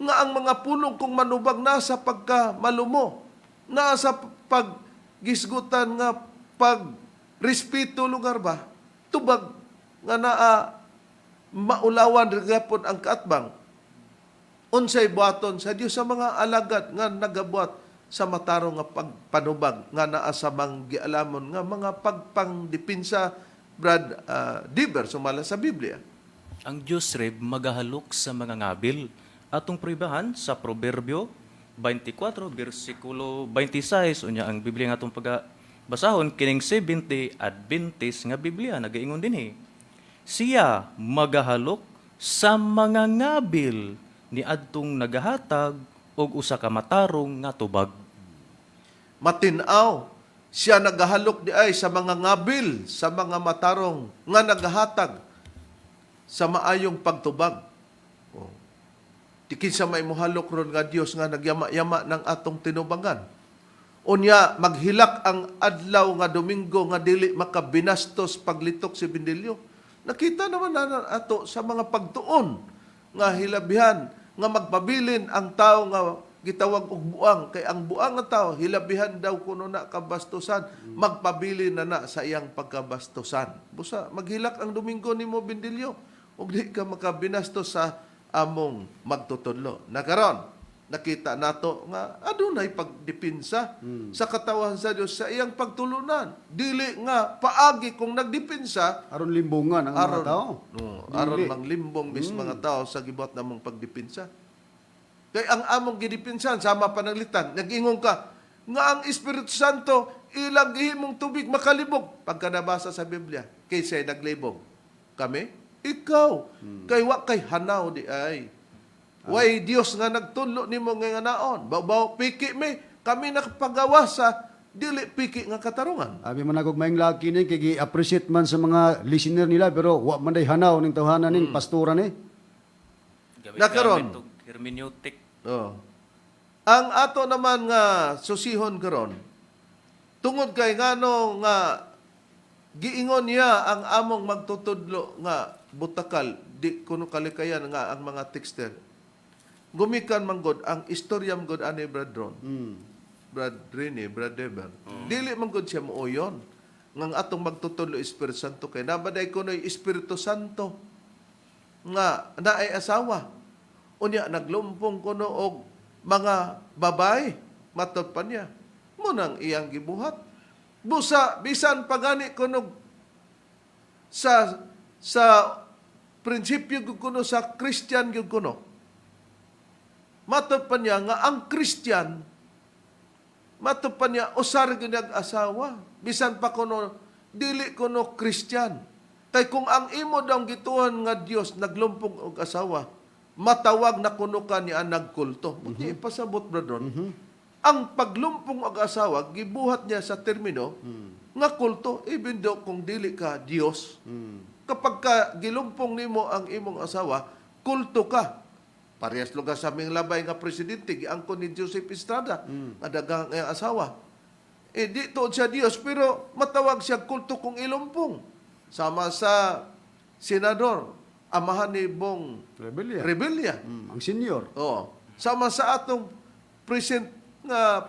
nga ang mga pulong kung manubag nasa pagka malumo, nasa paggisgutan nga pag respeto lugar ba, tubag nga naa maulawan rigapon ang kaatbang, unsay buhaton sa Dios sa mga alagad nga nagabuhat sa matarong nga pagpanubag nga naa sa manggialamon nga mga pagpangdipinsa Brad Diver sumala sa Biblia. Ang Diyos reb magahalok sa mga ngabil. Atong pribahan sa Proverbio 24, versikulo 26, unya ang Biblia nga atong basahon, kining 70 Adventist nga Biblia, nagaingon din siya magahalok sa mga ngabil ni adtong nagahatag og usa ka matarong nga tubag. Matinaw, siya nagahalok di ay sa mga ngabil, sa mga matarong nga nagahatag sa maayong pagtubag. Oh. Di kinsa may mohalok ron nga Dios nga nagyama-yama ng atong tinubangan. Unya maghilak ang adlaw nga Domingo nga dili makabinastos paglitok si Bindilyo. Nakita naman na ato sa mga pagtuon nga hilabihan nga magpabilin ang tao nga gitawag og buang kay ang buang nga tao hilabihan daw kuno na kabastusan, magpabilin na sa iyang pagkabastusan. Busa maghilak ang Domingo nimo Bindilyo ug di ka makabinastos sa among magtutudlo. Nakaron nakita nato nga adunay pagdipinsa sa katawan sa Dios sa iyang pagtulunan. Dili nga paagi kung nagdipinsa Aron limbungan ang mga tao. aron manglimbong mis mga tao sa gibuhat namong pagdipinsa. Kay ang among gidipinsan sama pananglitan, nag-ingon ka nga ang Espiritu Santo ilang gihimong tubig makalibog pagka nabasa sa Biblia. Kay say naglibog. Kami? Ikaw. Kay wa kay hanaw di ay. Way Dios nga nagtudlo nimo nga naon. Baw piki mi kami nakapagawa sa dili piki nga katarungan. Abi man ako maing laki ni kay appreciate man sa mga listener nila pero wa man day hanaw ning tawhanan ning pastora ni. Nakaron. Hermeneutic. Oh. Ang ato naman nga susihon karon tungod kay ngano nga giingon niya ang among magtutudlo nga butakal di kuno kalikayan nga ang mga texter. Gumikan man gud ang istoryam gud ani Brad Ron. Brad Rini, Brad Deber. Dili man gud siya mooyon nga ang atong magtutudlo Espiritu Santo kay nabaday kuno'y Espiritu Santo nga naay asawa. Unya naglumpong kuno og mga babae matod pa niya. Munang iyang gibuhat. Busa bisan pagani kuno sa prinsipyo gyud kuno sa Christian gyud kuno. Matod pa niya nga ang Christian matod pa niya usar gyud asawa. Bisan pa kuno dili kuno Christian. Kay kung ang imo daw gituon nga Dios naglumpong og asawa, matawag na kuno ka niya nagkulto. Hindi pasabot, brother. Ang paglumpong og asawa, gibuhat niya sa termino nga kulto, even though kung dili ka Dios. Kapag ka gilumpong nimo ang imong asawa, kulto ka. Parehas lugar sa aming labay nga presidente, giangkon ni Joseph Estrada, nga dagang asawa. Di tuod siya Dios, pero matawag siya kulto kung ilumpong. Sama sa senador, amahan ni Bong Rebilla. Ang senior. Oo. Sama sa atong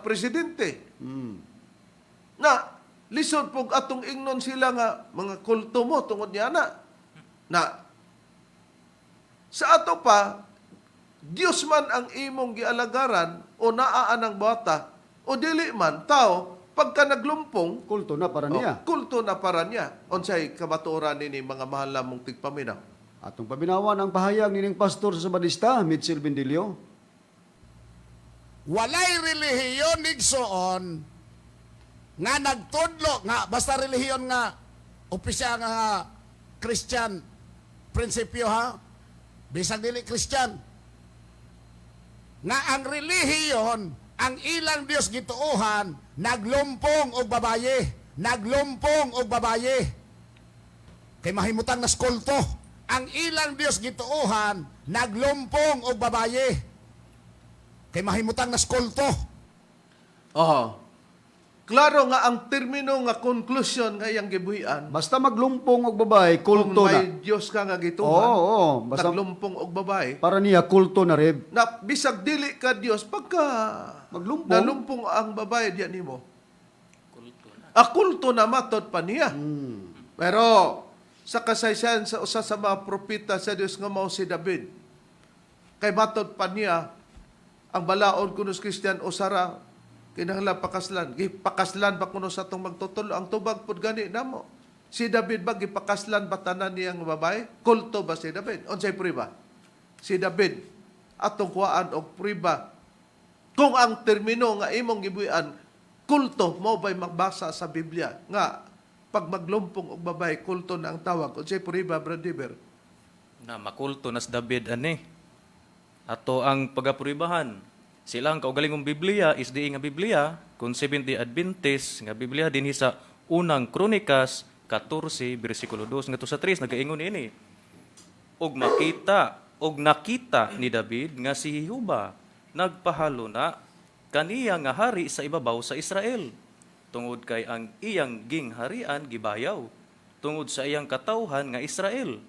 presidente. Na lisod pog atong ingnon sila nga mga kulto mo tungod niya na sa ato pa Dios man ang imong gialagaran o naaan ang bata o dili man tao pagka naglumpong Kulto na para niya. kulto na para niya. Unsay kamatuoran nini mga mahal mong tigpaminaw? Atong pabinawan ang pahayag nining pastor sa Sabadista, Mitchell Bindilyo. Walay relihiyon igsoon nga nagtudlo nga basta relihiyon nga opisyal nga Christian prinsipyo ha bisag dili Christian nga ang relihiyon ang ilang Dios gituohan naglumpong og babaye kay mahimutang nas kulto ang ilang Dios gituohan naglumpong og babaye kay mahimutang nas kulto. Oo. klaro nga ang termino nga conclusion nga iyang gibuhian. Basta maglumpong og babae, Kung kulto na. may Dios ka nga Oo, gituhan, oo. Basta naglumpong og babae, para niya kulto na rib. na bisag dili ka Dios pagka Maglumpong. nalumpong ang babae diyan nimo. Kulto na matod pa niya. Pero sa kasaysayan sa usa sa mga propeta sa Dios nga mao si David, kay matod pa niya ang balaod kuno sa Kristiyan o Sara kinahanglan pakaslan. Gipakaslan ba kuno sa atong magtutulo ang tubag pud gani namo. Si David ba gipakaslan ba tanan niyang babae? Kulto ba si David? Unsay priba? Si David atong kuhaan og priba kung ang termino nga imong gibuhian kulto mo ba'y magbasa sa Biblia nga pag maglumpong og babae kulto na ang tawag. Unsay priba, Brad Diver? Na makulto nas David ani. Ato ang pagapuribahan. Sila ang kaugalingong Biblia is di nga Biblia kung Seventh-day Adventist nga Biblia dinhi sa unang Kronikas 14 bersikulo 2 ngadto sa 3 nagaingon ini. Og nakita ni David nga si Jehovah nagpahalo na kaniya nga hari sa ibabaw sa Israel. Tungod kay ang iyang gingharian gibayaw tungod sa iyang katawhan nga Israel.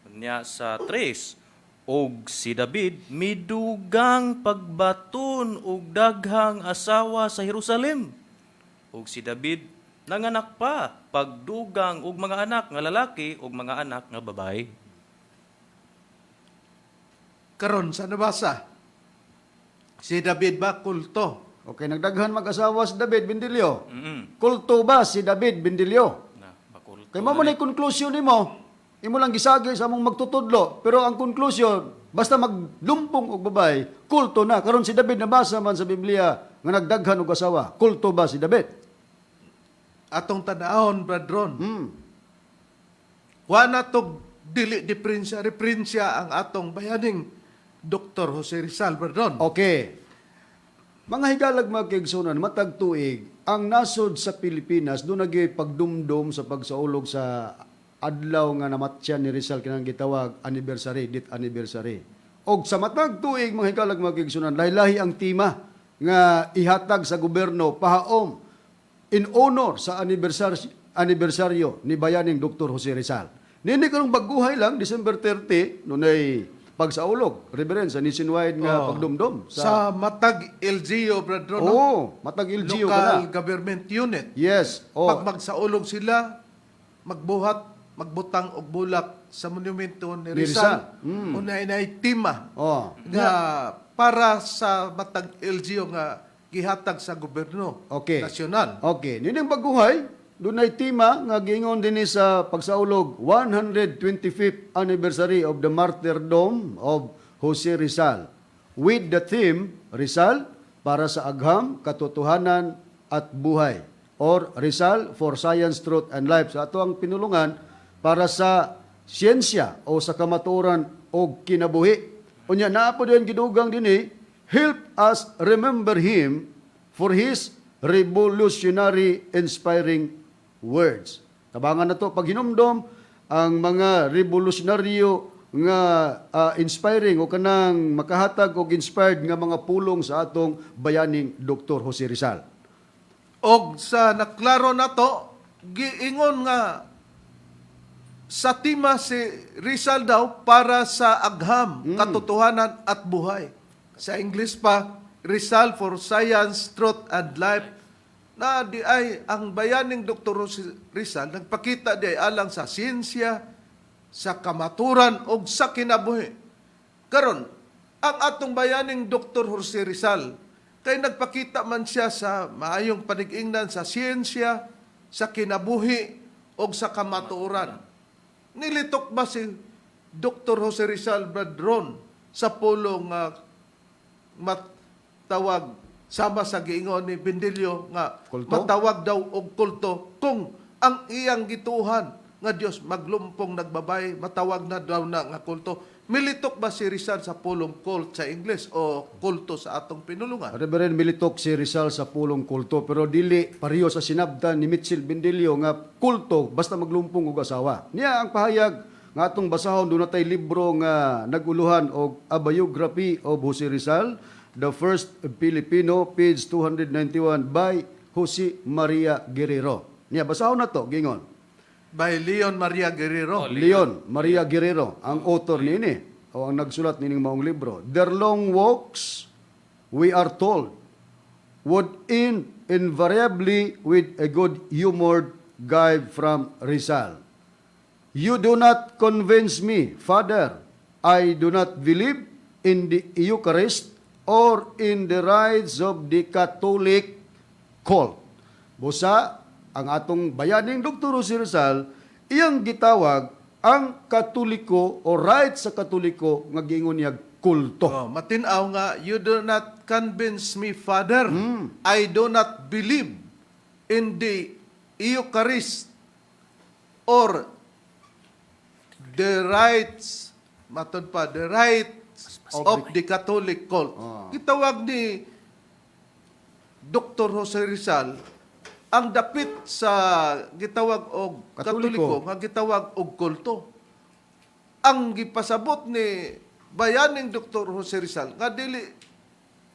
Nya sa 3, og si David midugang pagbaton og daghang asawa sa Jerusalem. Og si David nanganak pa pagdugang og mga anak nga lalaki og mga anak nga babae. Karon sa nabasa, si David ba kulto? Okay, nagdaghan mag-asawa si David Bindilyo. Mm. Kulto ba si David Bindilyo? Na makulto. Kay mo na conclusion nimo. Imo lang gisagi sa among magtutudlo, pero ang conclusion basta maglumpong og babae, kulto na. Karon si David nabasa man sa Biblia nga nagdaghan og asawa. Kulto ba si David? Atong tanahon, Brad Ron. Hmm. Wa na to dili referensya ang atong bayaning Dr. Jose Rizal, Brad Ron. Okay. Mga higalag mga kaigsunan, matag tuig, ang nasod sa Pilipinas doon nagay pagdumdum sa pagsaulog sa adlaw nga namatyan ni Rizal kinang gitawag anniversary, date anniversary. Og sa matag tuig mga higalag mga kaigsunan, lahi-lahi ang tema nga ihatag sa gobyerno pahaom in honor sa anibersaryo ni bayaning Dr. Jose Rizal. Nini karong baguhay lang December 30 nunay pagsaulog, reverend sa nationwide nga pagdumdum Sa matag LGU, Brad Ron. Oo, matag LGU ka na. Local Government Unit. Yes. Oh. Pag magsaulog sila, magbuhat, magbutang og bulak sa monumento ni Ni Rizal. Rizal. Unay-nay tima Oh. nga para sa matag LGU nga gihatag sa gobyerno Okay. nasyonal. Okay, nining baguhay, dunay tima nga giingon dinhi sa pagsaulog 125th anniversary of the martyrdom of Jose Rizal with the theme Rizal para sa agham, katotohanan at buhay or Rizal for Science, Truth and Life. Sa ato ang pinulungan para sa siyensya o sa kamatuoran o kinabuhi. Unya naa po din gidugang dinhi, help us remember him for his revolutionary inspiring words. Tabangan na to pag hinumdom ang mga revolusyonaryo nga inspiring o kanang makahatag og inspired nga mga pulong sa atong bayaning Dr. Jose Rizal. Og sa naklaro na to, giingon nga sa tima si Rizal daw para sa agham, katotohanan at buhay. Sa English pa, Rizal for Science, Truth and Life. Na di ay ang bayaning Dr. Rizal nagpakita di ay alang sa siyensya, sa kamaturan o sa kinabuhi. Karon, ang atong bayaning Dr. Jose Rizal kay nagpakita man siya sa maayong panig-ingnan sa siyensya, sa kinabuhi o sa kamaturan. Nilitok ba si Dr. Jose Rizal Bradron sa pulong matawag sama sa giingon ni Bindilyo nga Kulto? matawag daw og kulto kung ang iyang gituhan nga Dios maglumpong nagbabay matawag na daw na nga kulto. Militok ba si Rizal sa pulong cult sa English o kulto sa atong pinulungan? Reverend militok si Rizal sa pulong kulto pero dili pareho sa sinabdan ni Mitchell Bindilyo nga kulto basta maglumpong og asawa. Niya ang pahayag nga atong basahon doon natay libro nga naguluhan og A Biography of Jose Rizal, The First Filipino, page 291 by Jose Maria Guerrero. Niya, basahon na to, gingon. By Leon Maria Guerrero. Leon Maria Guerrero, ang author nini, o ang nagsulat nining maong libro. Their long walks, we are told, would end invariably with a good humored guide from Rizal. You do not convince me, Father. I do not believe in the Eucharist or in the rites of the Catholic cult. Busa, ang atong bayaning Dr. Jose Rizal, iyang gitawag ang Katoliko o rites sa Katoliko nga giingon niya kulto. Oh, matinaw nga, you do not convince me, Father. I do not believe in the Eucharist or the rites, matod pa, the rites of the Catholic cult. Gitawag ni Dr. Jose Rizal ang dapit sa gitawag og Katoliko nga gitawag og kulto. Ang gipasabot ni bayaning Dr. Jose Rizal nga dili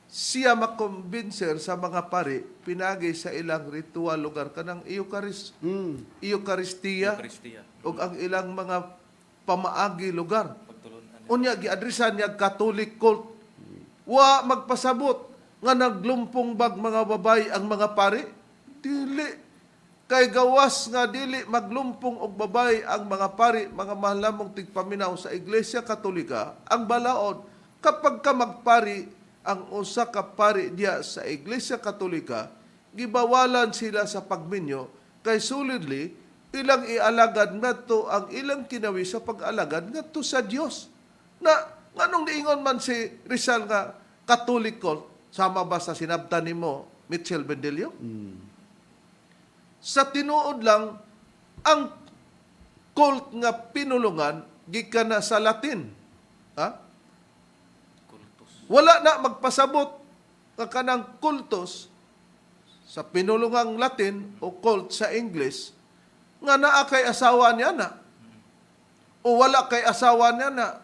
siya makombinser sa mga pari pinagi sa ilang ritual lugar kanang Eucharistia Kristiya. ug ang ilang mga pamaagi lugar. Unya giadresan niya Catholic cult. Wa magpasabot nga naglumpong bag mga babay ang mga pari. Dili. Kay gawas nga dili maglumpong og babay ang mga pari, mga mahalamong tigpaminaw sa Iglesia Katolika, ang balaod, kapag ka magpari ang usa ka pari diya sa Iglesia Katolika, gibawalan sila sa pagminyo, kay solidly, ilang ialagad ngadto ang ilang kinawi sa pag-alagad ngadto sa Dios. Na nganong diingon man si Rizal nga Catholic cult, sama ba sa sinabtan nimo Mitchell Bendelio? Sa tinuod lang, ang cult nga pinulungan, gikan na sa Latin. Ha? Wala na magpasabot nga kanang kultos sa pinulungang Latin o cult sa English nga naa kay asawa niya na o wala kay asawa niya na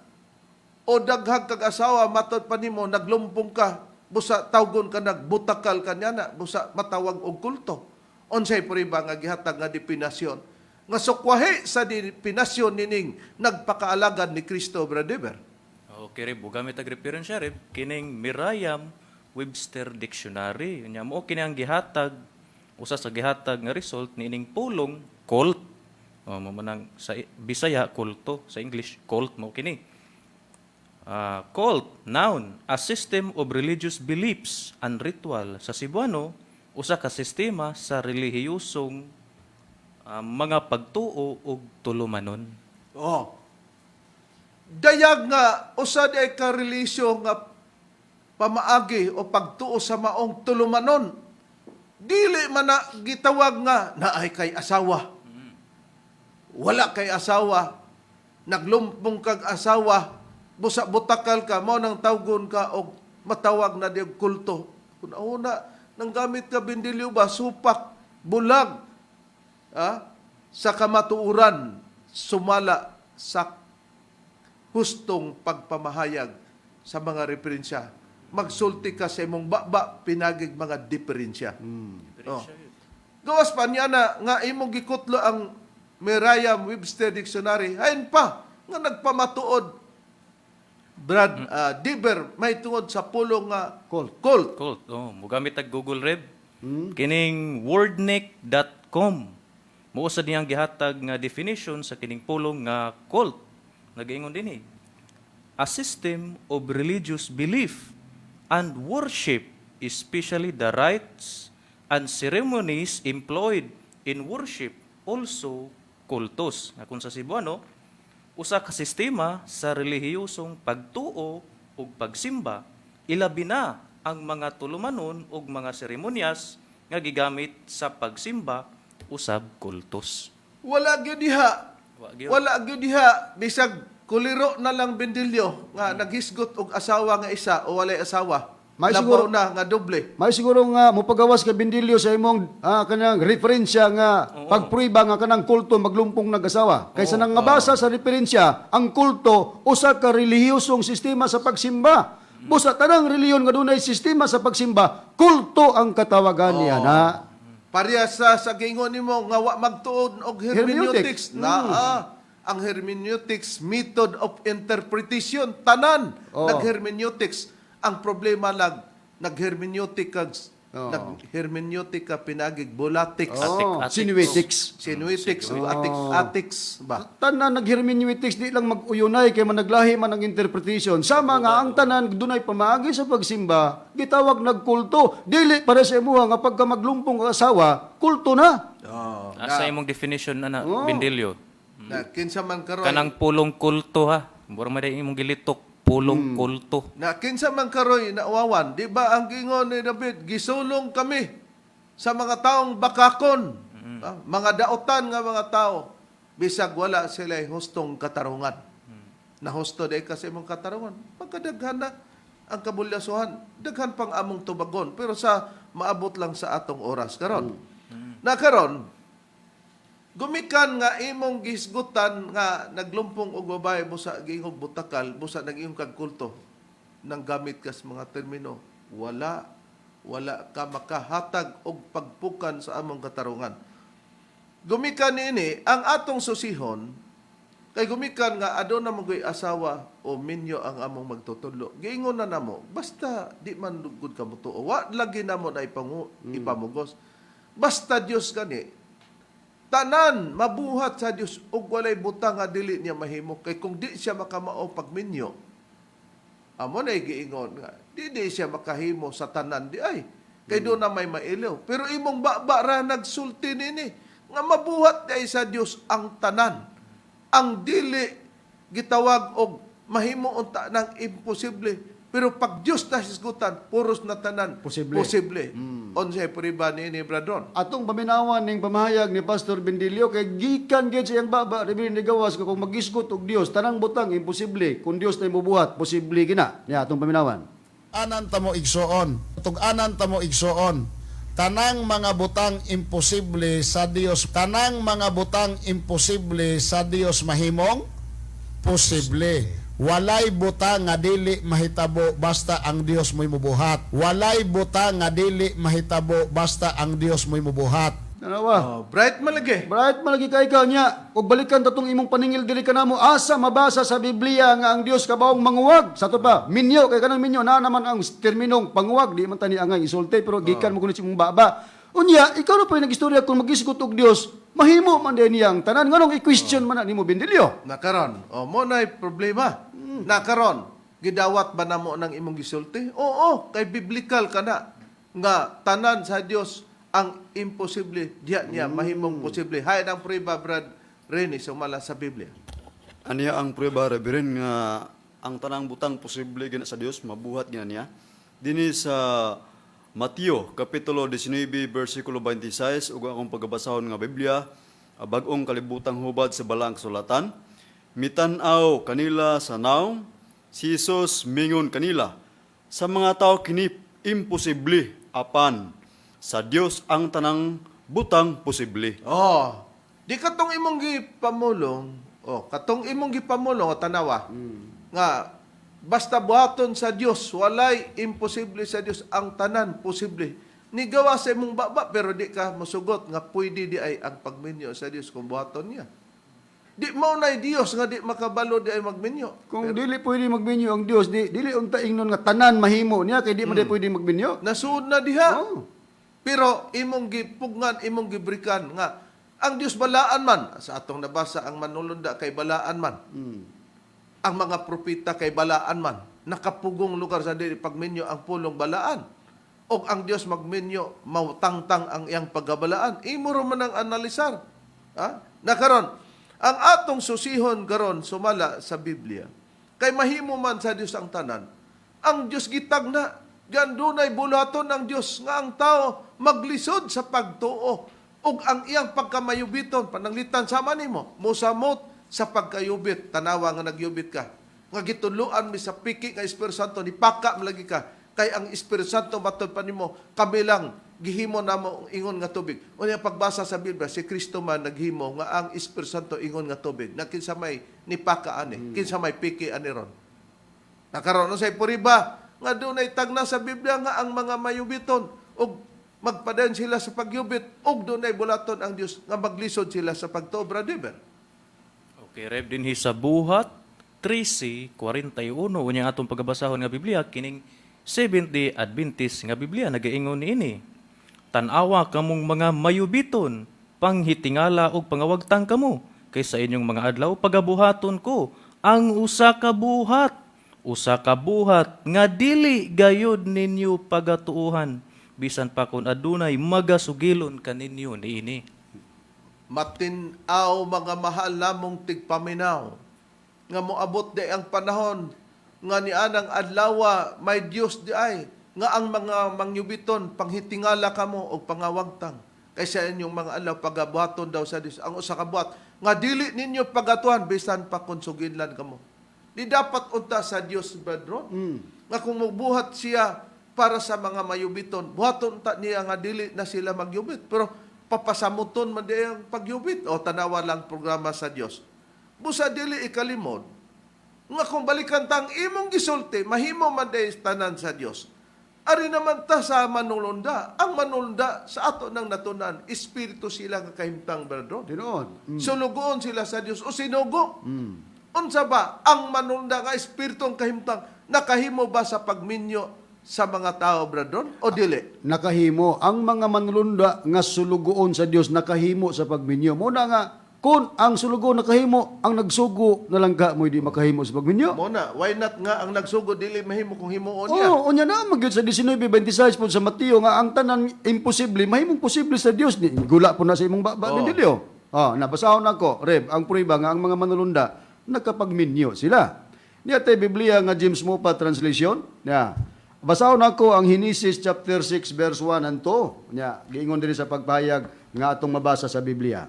o daghag kag asawa matod pa nimo naglumpong ka busa tawgon ka nagbutakal ka niya na busa matawag og kulto. Unsay puriba nga gihatag nga dipinasyon nga sukwahi sa dipinasyon nining nagpakaalagad ni Kristo, Brother. Okay, Reb, gamit ang referensya, Reb, kining Merriam-Webster Dictionary. Nya mo kini ang gihatag, usa sa gihatag nga result nining pulong cult. Mamanang sa Bisaya kulto, sa English cult mo kini. Cult, noun, a system of religious beliefs and ritual. Sa Cebuano, usa ka sistema sa relihiyosong mga pagtuo ug tulumanon. Oh. Dayag nga usa day ka relisyon nga pamaagi o pagtuo sa maong tulumanon. Dili man na gitawag nga naay kay asawa. Wala kay asawa. Naglumpong kag asawa. Busa butakal ka mo nang tawgon ka og matawag na diog kulto. Una nang gamit ka bindilyo ba supak bulag sa kamatuuran sumala sa hustong pagpamahayag sa mga referensya. Magsulti ka sa imong baba pinagig mga diferensya. Gawas pa niya na nga imong gikutlo ang Merriam-Webster Dictionary, hain pa nga nagpamatuod Brad Diber may tungod sa pulong nga cult. Cult. Mugamit ang Google Reb. Kining wordnik.com. Muusa niyang gihatag nga definition sa kining pulong nga cult. Nagaingon din a system of religious belief and worship, especially the rites and ceremonies employed in worship, also kultos. Kung sa Cebuano, usa ka sistema sa relihiyosong pagtuo ug pagsimba, ilabi na ang mga tulumanon ug mga seremonyas nga gigamit sa pagsimba usab kultos. Wala gyud diha bisag kuliro na lang bindilyo nga naghisgot og asawa nga isa o walay asawa. May Labaw siguro- na nga doble. May siguro nga mupagawas ka bindilyo sa imong kanang referensya nga pagpruiba nga kanang kulto maglumpong nag-asawa. Kaysa nang ngabasa sa referensya, ang kulto usa ka relihiyosong sistema sa pagsimba. Busa tanang reliyon nga dunay sistema sa pagsimba, kulto ang katawagan niya na. Pareha sa gingon nimo nga wa magtuod og hermeneutics. Hermeneutics. Ang hermeneutics method of interpretation tanan Oo. nag-hermeneutics. Ang problema lang nag-hermeneutic kag Oo. nag-hermeneutic ka pinagig bulatics. Oh, Attic. sinuitics. Sinuitics o atix ba? Tanan nag-hermeneutics di lang mag-uyunay kay managlahi man ang interpretation. Sama nga ang tanan dunay pamaagi sa pagsimba, gitawag nagkulto. Dili para sa imuha nga pagka maglumpong ang asawa, kulto na. Asa imong definition ana Bindilyo? Na kinsa man karon Kanang pulong kulto ha. Mura man imong gilitok pulong kulto. na kinsa man karoy na uwawan, di ba ang gingon ni David, gisulong kami sa mga taong bakakon, mga daotan nga mga tao, bisag wala sila hustong katarungan. Na husto day kasi mong katarungan, pagkadaghan na ang kabulyasuhan, daghan pang among tubagon, pero sa maabot lang sa atong oras karon. Na karon, gumikan nga imong gisgutan nga naglumpong og babae busa giingog butakal, busa nag-iyong kag kulto nang gamit kas mga termino. Wala ka makahatag og pagpukan sa among katarungan. Gumikan niini ang atong susihon kay gumikan nga aduna magoy asawa o minyo ang among magtutudlo. Giingon na namo, basta di man lugod ka mutuo. Wa lagi namo na ipamugos. Basta Dios gani tanan mabuhat sa Dios ug walay butang nga dili niya mahimo kay kung di siya makamao pagminyo amo na giingon nga di siya makahimo sa tanan di ay kay do na may mailaw pero imong ra nagsulti nini nga mabuhat di sa Dios ang tanan ang dili gitawag og mahimo unta nang imposible pero pag Dios na hisgutan puros na tanan posible. Unsay puriba ni Bradon? Atong paminawan ning pamahayag ni Pastor Bendilio kay gikan gyud sa iyang baba Reverend Gawas kung magisgot og Dios tanang butang imposible kung Dios na imubuhat posible gina niya atong paminawan. Anan ta mo igsoon. Tug-anan ta mo igsoon. Tanang mga butang imposible sa Dios. Tanang mga butang imposible sa Dios mahimong posible. Walay butang nga dili mahitabo basta ang Dios mo'y mubuhat. Walay butang nga dili mahitabo basta ang Dios mo'y mubuhat. Tanawa. Bright malagi. Bright malagi kay ka niya. Ug balikan tatong imong paningil dili kanamo asa mabasa sa Biblia nga ang Dios kabaong manguwag. Sa to pa, minyo kay kanang minyo na naman ang terminong panguwag di man tani angay isulti pero gikan mo kuno si mong baba. Unya, ikaw na pa nagistorya kung magisgot og Dios, mahimo man din niyang tanan nganong i-question man na nimo Bendilio. Nakaron. Mo na'y problema. Nakaron. Gidawat ba namo ng imong gisulti? Oo, kay biblical ka na. Nga tanan sa Dios ang imposible, diya niya mahimong posible. Hay ang prueba Brad Rene sumala sa Biblia. Aniya ang prueba Reverend nga ang tanang butang posible gina sa Dios mabuhat gina niya. Dinhi sa Mateo kapitulo 19 bersikulo 26 ug akong pagbasahon nga Biblia bag-ong kalibutang hubad sa balang kasulatan. Mitan-aw kanila sa naong, si Jesus mingon kanila, sa mga tao kini imposible apan, sa Dios ang tanang butang posible. Di katong imong gipamulong, katong imong gipamulong o tanawa, nga basta buhaton sa Dios, walay imposible sa Dios, ang tanan posible. Ni gawa sa imong baba, pero di ka masugot nga pwede di ay ang pagminyo sa Dios kung buhaton niya. Di mao na Dios nga di makabalo di ay magminyo. Kung dili pwede magminyo ang Dios, dili unta ingnon nga tanan mahimo niya kay di man pwede magminyo. Nasuod na diha. Oh. Pero imong gipugnan, imong gibrikan nga ang Dios balaan man sa atong nabasa ang manulunda kay balaan man. Ang mga propeta kay balaan man. Nakapugong lugar sa dili pagminyo ang pulong balaan. O ang Dios magminyo mautangtang ang iyang paggabalaan. Imo ro man ang analisar. Nakaron ang atong susihon karon sumala sa Biblia. Kay mahimo man sa Dios ang tanan. Ang Dios gitag na diyan dunay bulaton ang Dios nga ang tao maglisod sa pagtuo ug ang iyang pagkamayubiton pananglitan sama nimo mosamot sa pagkayubit tanawa nga nagyubit ka nga gituluan mi sa piki nga Espiritu Santo ni paka malagi ka kay ang Espiritu Santo matud pa nimo kabilang gihimo namo ingon nga tubig. Unya pagbasa sa Biblia si Kristo man naghimo nga ang Espiritu Santo ingon nga tubig. Na kinsa may nipaka ani, kinsa may piki ani ron. Nakaroon sa puriba nga dunay tagna sa Biblia nga ang mga mayubiton og magpadayon sila sa pagyubit ug dunay bulaton ang Dios nga maglisod sila sa pagtuo, Brother Deber. Okay, Reb, din sa buhat 13:41 unya atong pagabasahon nga Biblia kining Seventh-day Adventist nga Biblia nagaingon niini. Tan-awa kamong mga mayubiton, panghitingala og pangawagtang kamo kay sa inyong mga adlaw pagabuhaton ko ang usa ka buhat nga dili gayud ninyo pagatuuhan bisan pa kun adunay magasugilon kaninyo niini. Matinaw mga mahal namong tigpaminaw nga moabot di ang panahon nga ni anang adlawa may Dios di ay nga ang mga mangyubiton panghitingala kamo og pangawagtang kaysa inyong mga adlaw pagabuhaton daw sa Dios ang usa ka buhat nga dili ninyo pagatuhan bisan pa kun suginlan kamo. Di dapat unta sa Dios, brethren, nga kung magbuhat siya para sa mga mayubiton, buhaton ta niya nga dili na sila magyubit. Pero papasamuton man di ang pagyubit o tanawa lang programa sa Dios. Busa dili ikalimod, nga kung balikan tang imong gisulti, mahimo man di tanan sa Dios. Ari naman ta sa manulunda. Ang manulunda sa ato nang natunan, espiritu sila nga kahimtang, brethren. Tinoon. Sulugoon sila sa Dios o sinugo. Unsa ba ang manulunda nga espiritu ang kahimtang nakahimo ba sa pagminyo sa mga tao, brethren, o dili? Nakahimo ang mga manlunda nga sulugoon sa Dios nakahimo sa pagminyo. Muna nga kun ang sulugo nakahimo, ang nagsugo na lang ka mo di makahimo sa pagminyo. Muna, why not nga ang nagsugo dili mahimo kung himuon niya? Oo, unya na magyud sa 19:26 po sa Mateo nga ang tanan imposible mahimong posible sa Dios. Ni gula po na sa imong baba ni Dilio. Nabasahon ako, Reb, ang prueba nga ang mga manulunda nakapagminyo sila. Niya tay Biblia nga James Moffat translation. Basahon ako ang Genesis chapter 6 verse 1 and 2. Nya, giingon diri sa pagpahayag nga atong mabasa sa Biblia.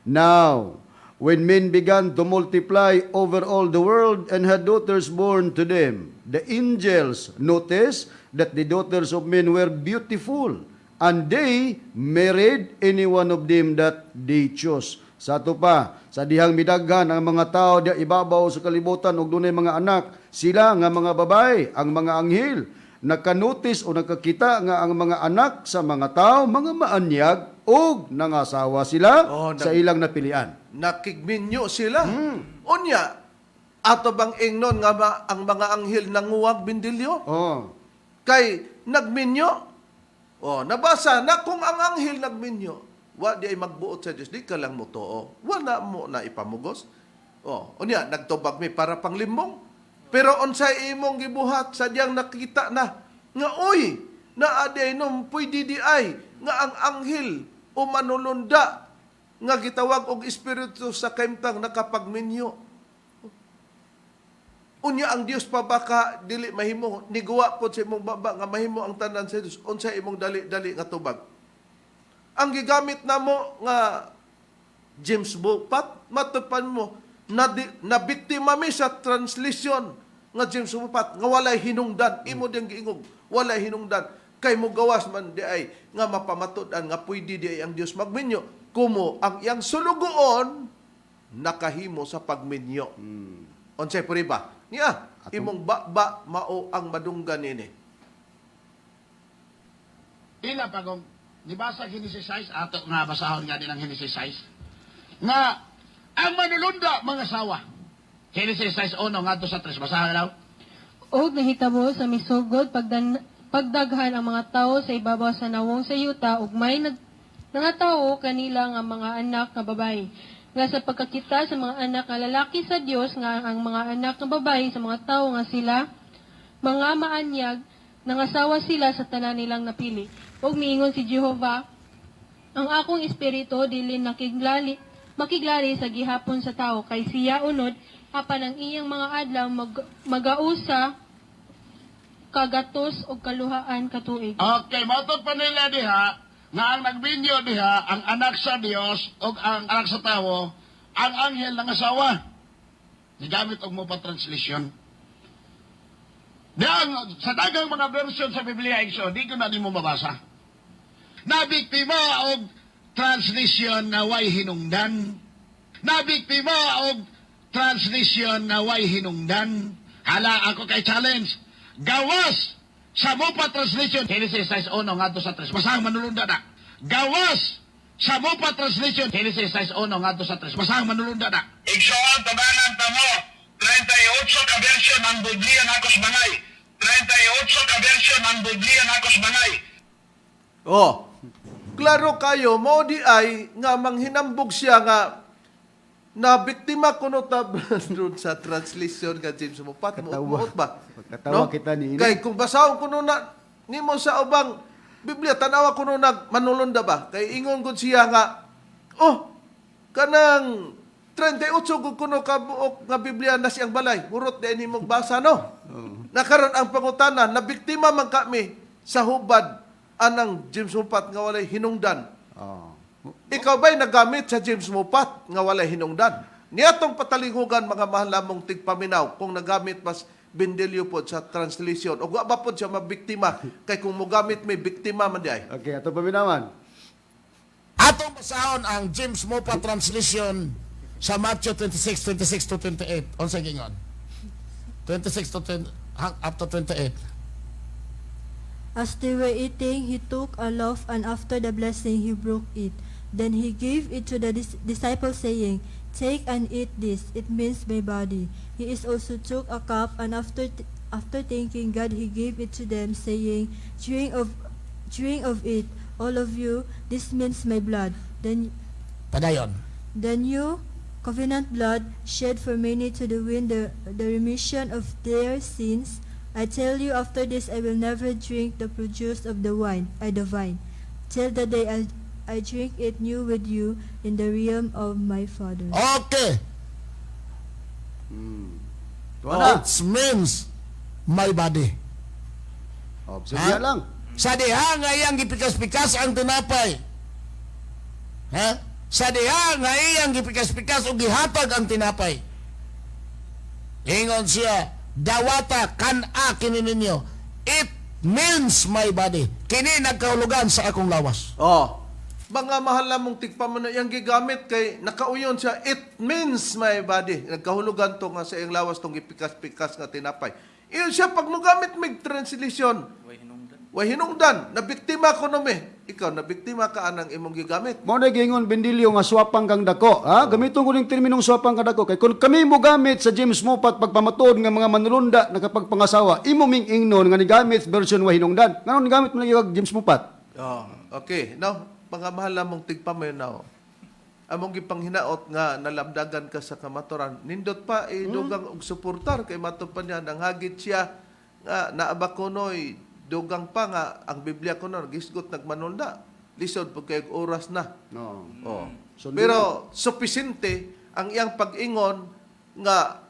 Now, when men began to multiply over all the world and had daughters born to them, the angels noticed that the daughters of men were beautiful, and they married any one of them that they chose. Sa ato pa, sa dihang midaghan ang mga tao di ibabaw sa kalibutan ug dunay mga anak, sila nga mga babae, ang mga anghel, nakanotis o nakakita nga ang mga anak sa mga tao, mga maanyag, o nangasawa sila sa ilang napilian. Nakigminyo sila. Unya, ato bang ingnon nga ang mga anghel nanguwag bindilyo? Kay nagminyo? Nabasa na kung ang anghel nagminyo, wa di ay magbuot sa Dios, di ka lang mo too. Wala mo na ipamugos. Unya, nagtubag mi para panglimbong. Pero unsay imong gibuhat sadyang nakita na nga oy na aday nung pwede di ay nga ang anghel o manulunda nga gitawag og espiritu sa kaimtang nakapagminyo. Unya ang Dios pa baka dili mahimo niguwa pod sa imong baba nga mahimo ang tanan sa Dios unsay imong dali-dali nga tubag. Ang gigamit namo nga James Moffat matupan mo na biktima mi sa translation nga James Moffat nga walay hinungdan imo ding giingog walay hinungdan kay mo gawas man di ay nga mapamatud-an nga pwede di ay ang Dios magminyo kumo ang iyang sulugoon nakahimo sa pagminyo. Unsay puri ba? Niya imong ba mao ang madunggan ini. Ila pagong nibasa Genesis 6 ato nga basahon nga din ang Genesis 6 nga ang manulunda mga sawa. Genesis 6:1 ngadto sa 3 basahan daw. Og nahitabo sa misugod pagdaghan ang mga tawo sa ibabaw sa nawong sa yuta ug may nangatawo kanila nga mga anak nga babae. Nga sa pagkakita sa mga anak nga lalaki sa Dios nga ang mga anak nga babae sa mga tawo nga sila mga maanyag nangasawa sila sa tanan nilang napili. Ug miingon si Jehova, ang akong espiritu dili makiglali sa gihapon sa tao kay siya unod apan ang iyang mga adlaw magausa kagatos o kaluhaan katuig. Okay, matud pa nila diha nga ang nagbinyo diha ang anak sa Dios o ang anak sa tao ang anghel ng asawa. Nigamit og mo pa translation. Diyan, sa dagang mga version sa Biblia, di ko na mo mabasa. Nabiktima og translation na way hinungdan. Nabiktima og translation na way hinungdan. Hala ako kay challenge. Gawas sa Mopa Translation, Genesis 6:1 ngadto sa 3. Basahang manulunda na. Gawas sa Mopa Translation, Genesis 6:1 ngadto sa 3. Basahang manulunda na. Igsoon tabanan tamo 38 ka bersyon ng Biblia nakos banay. 38 ka bersyon ng Biblia nakos banay. Oh. Klaro kayo mo di ay nga manghinambog siya nga na biktima kuno ta doon sa translation nga James Mopat muot ba? Pagkatawa kita ni Kay kung basahon kuno na nimo sa ubang Biblia tanawa kuno nag manulunda ba? Kay ingon gud siya nga oh kanang 38 gud kuno ka buok nga Biblia na siyang balay. Murot din nimo basa no. Nakaron ang pangutana na biktima man kami sa hubad anang James Mopat nga walay hinungdan. Oh. Ikaw ba'y nagamit sa James Mopat nga walay hinungdan? Niyatong patalingugan mga mahal lamong tigpaminaw kung nagamit mas Bendelyo po sa translation o wa ba po siya mabiktima kay kung mogamit may biktima man di ay. Okay, ato paminawan. Atong basahon ang James Mopa Translation sa Matthew 26 to 28. Unsa gingon? 26 to 20, up to 28. As they were eating, he took a loaf, and after the blessing, he broke it. Then he gave it to the disciples, saying, "Take and eat this. It means my body." He also took a cup, and after thanking God, he gave it to them, saying, Drink of it, all of you. This means my blood. Padayon. The new covenant blood shed for many to win the remission of their sins. I tell you, after this I will never drink the produce of the vine, till the day I drink it new with you in the realm of my Father. Okay. Tuwa na. It means my body. Observe lang. Sa diha nga iyang gipikas-pikas ang tinapay. Ha? Sa diha nga iyang gipikas-pikas o gihatag ang tinapay. Ingon siya, dawata kan-a kini ninyo. It means my body. Kini nagkahulugan sa akong lawas. Oh. Mga mahal lamong tigpaminaw yang gigamit kay nakauyon siya it means my body. Nagkahulugan to nga sa iyang lawas tong gipikas-pikas nga tinapay. Iyon siya pag mogamit mig translation. Way hinungdan, nabiktima ko no me. Ikaw nabiktima ka anang imong gigamit. Mo na gingon Bendelyo nga swapang kang dako. Ha? Gamiton ko ning terminong swapang kang dako kay kung kami mo gamit sa James Mopat pagpamatuod nga mga manulunda nakapagpangasawa, imo ming ingnon nga nigamit version wa hinungdan. Nganon nigamit mo lang James Mopat. Oh, okay. Now, mga mahal lamong tigpaminaw. Among gipanghinaot nga nalamdagan ka sa kamaturan. Nindot pa dugang og suportar kay mato pa niya nang hagit siya nga naabakonoy dugang pa nga ang Biblia ko na gisgot nagmanulda. Lisod pag kayong oras na. No. Oh. So, Pero supisente ang iyang pag-ingon nga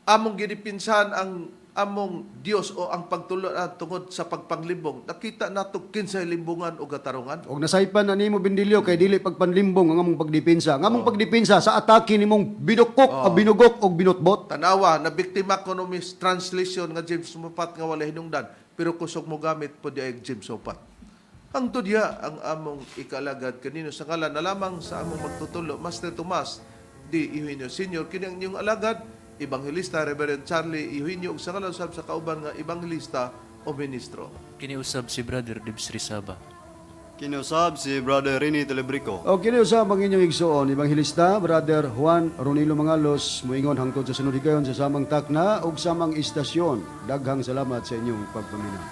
among ginipinsan ang among Dios o ang pagtulo tungod sa pagpanglibong. Nakita nato kinsay limbungan o gatarungan. Og nasaypan na nimo Bendelyo kay dili pagpanlimbong ang among pagdepensa. Ang among pagdepensa sa atake nimong bidukok, binugok og binutbot. Tanawa na biktima ko no mis translation nga James Mopat nga wala hinungdan pero kusog mo gamit po di ay James Mopat. Ang tudya ang among ikalagad kanino sa ngalan na lamang sa among magtutulo Master Tomas D. Eugenio Sr. kini ang inyong alagad Evangelista Reverend Charlie Eugenio ug sa ngalan usab sa kauban nga evangelista o ministro. Kiniusab si Brother Dibs Rizaba. Kiniusab si Brother Rene Telebrico. O kini usab ang inyong igsuon Evangelista Brother Juan Ronilo Mangalos muingon hangtod sa sunod higayon sa samang takna ug samang istasyon. Daghang salamat sa inyong pagpaminaw.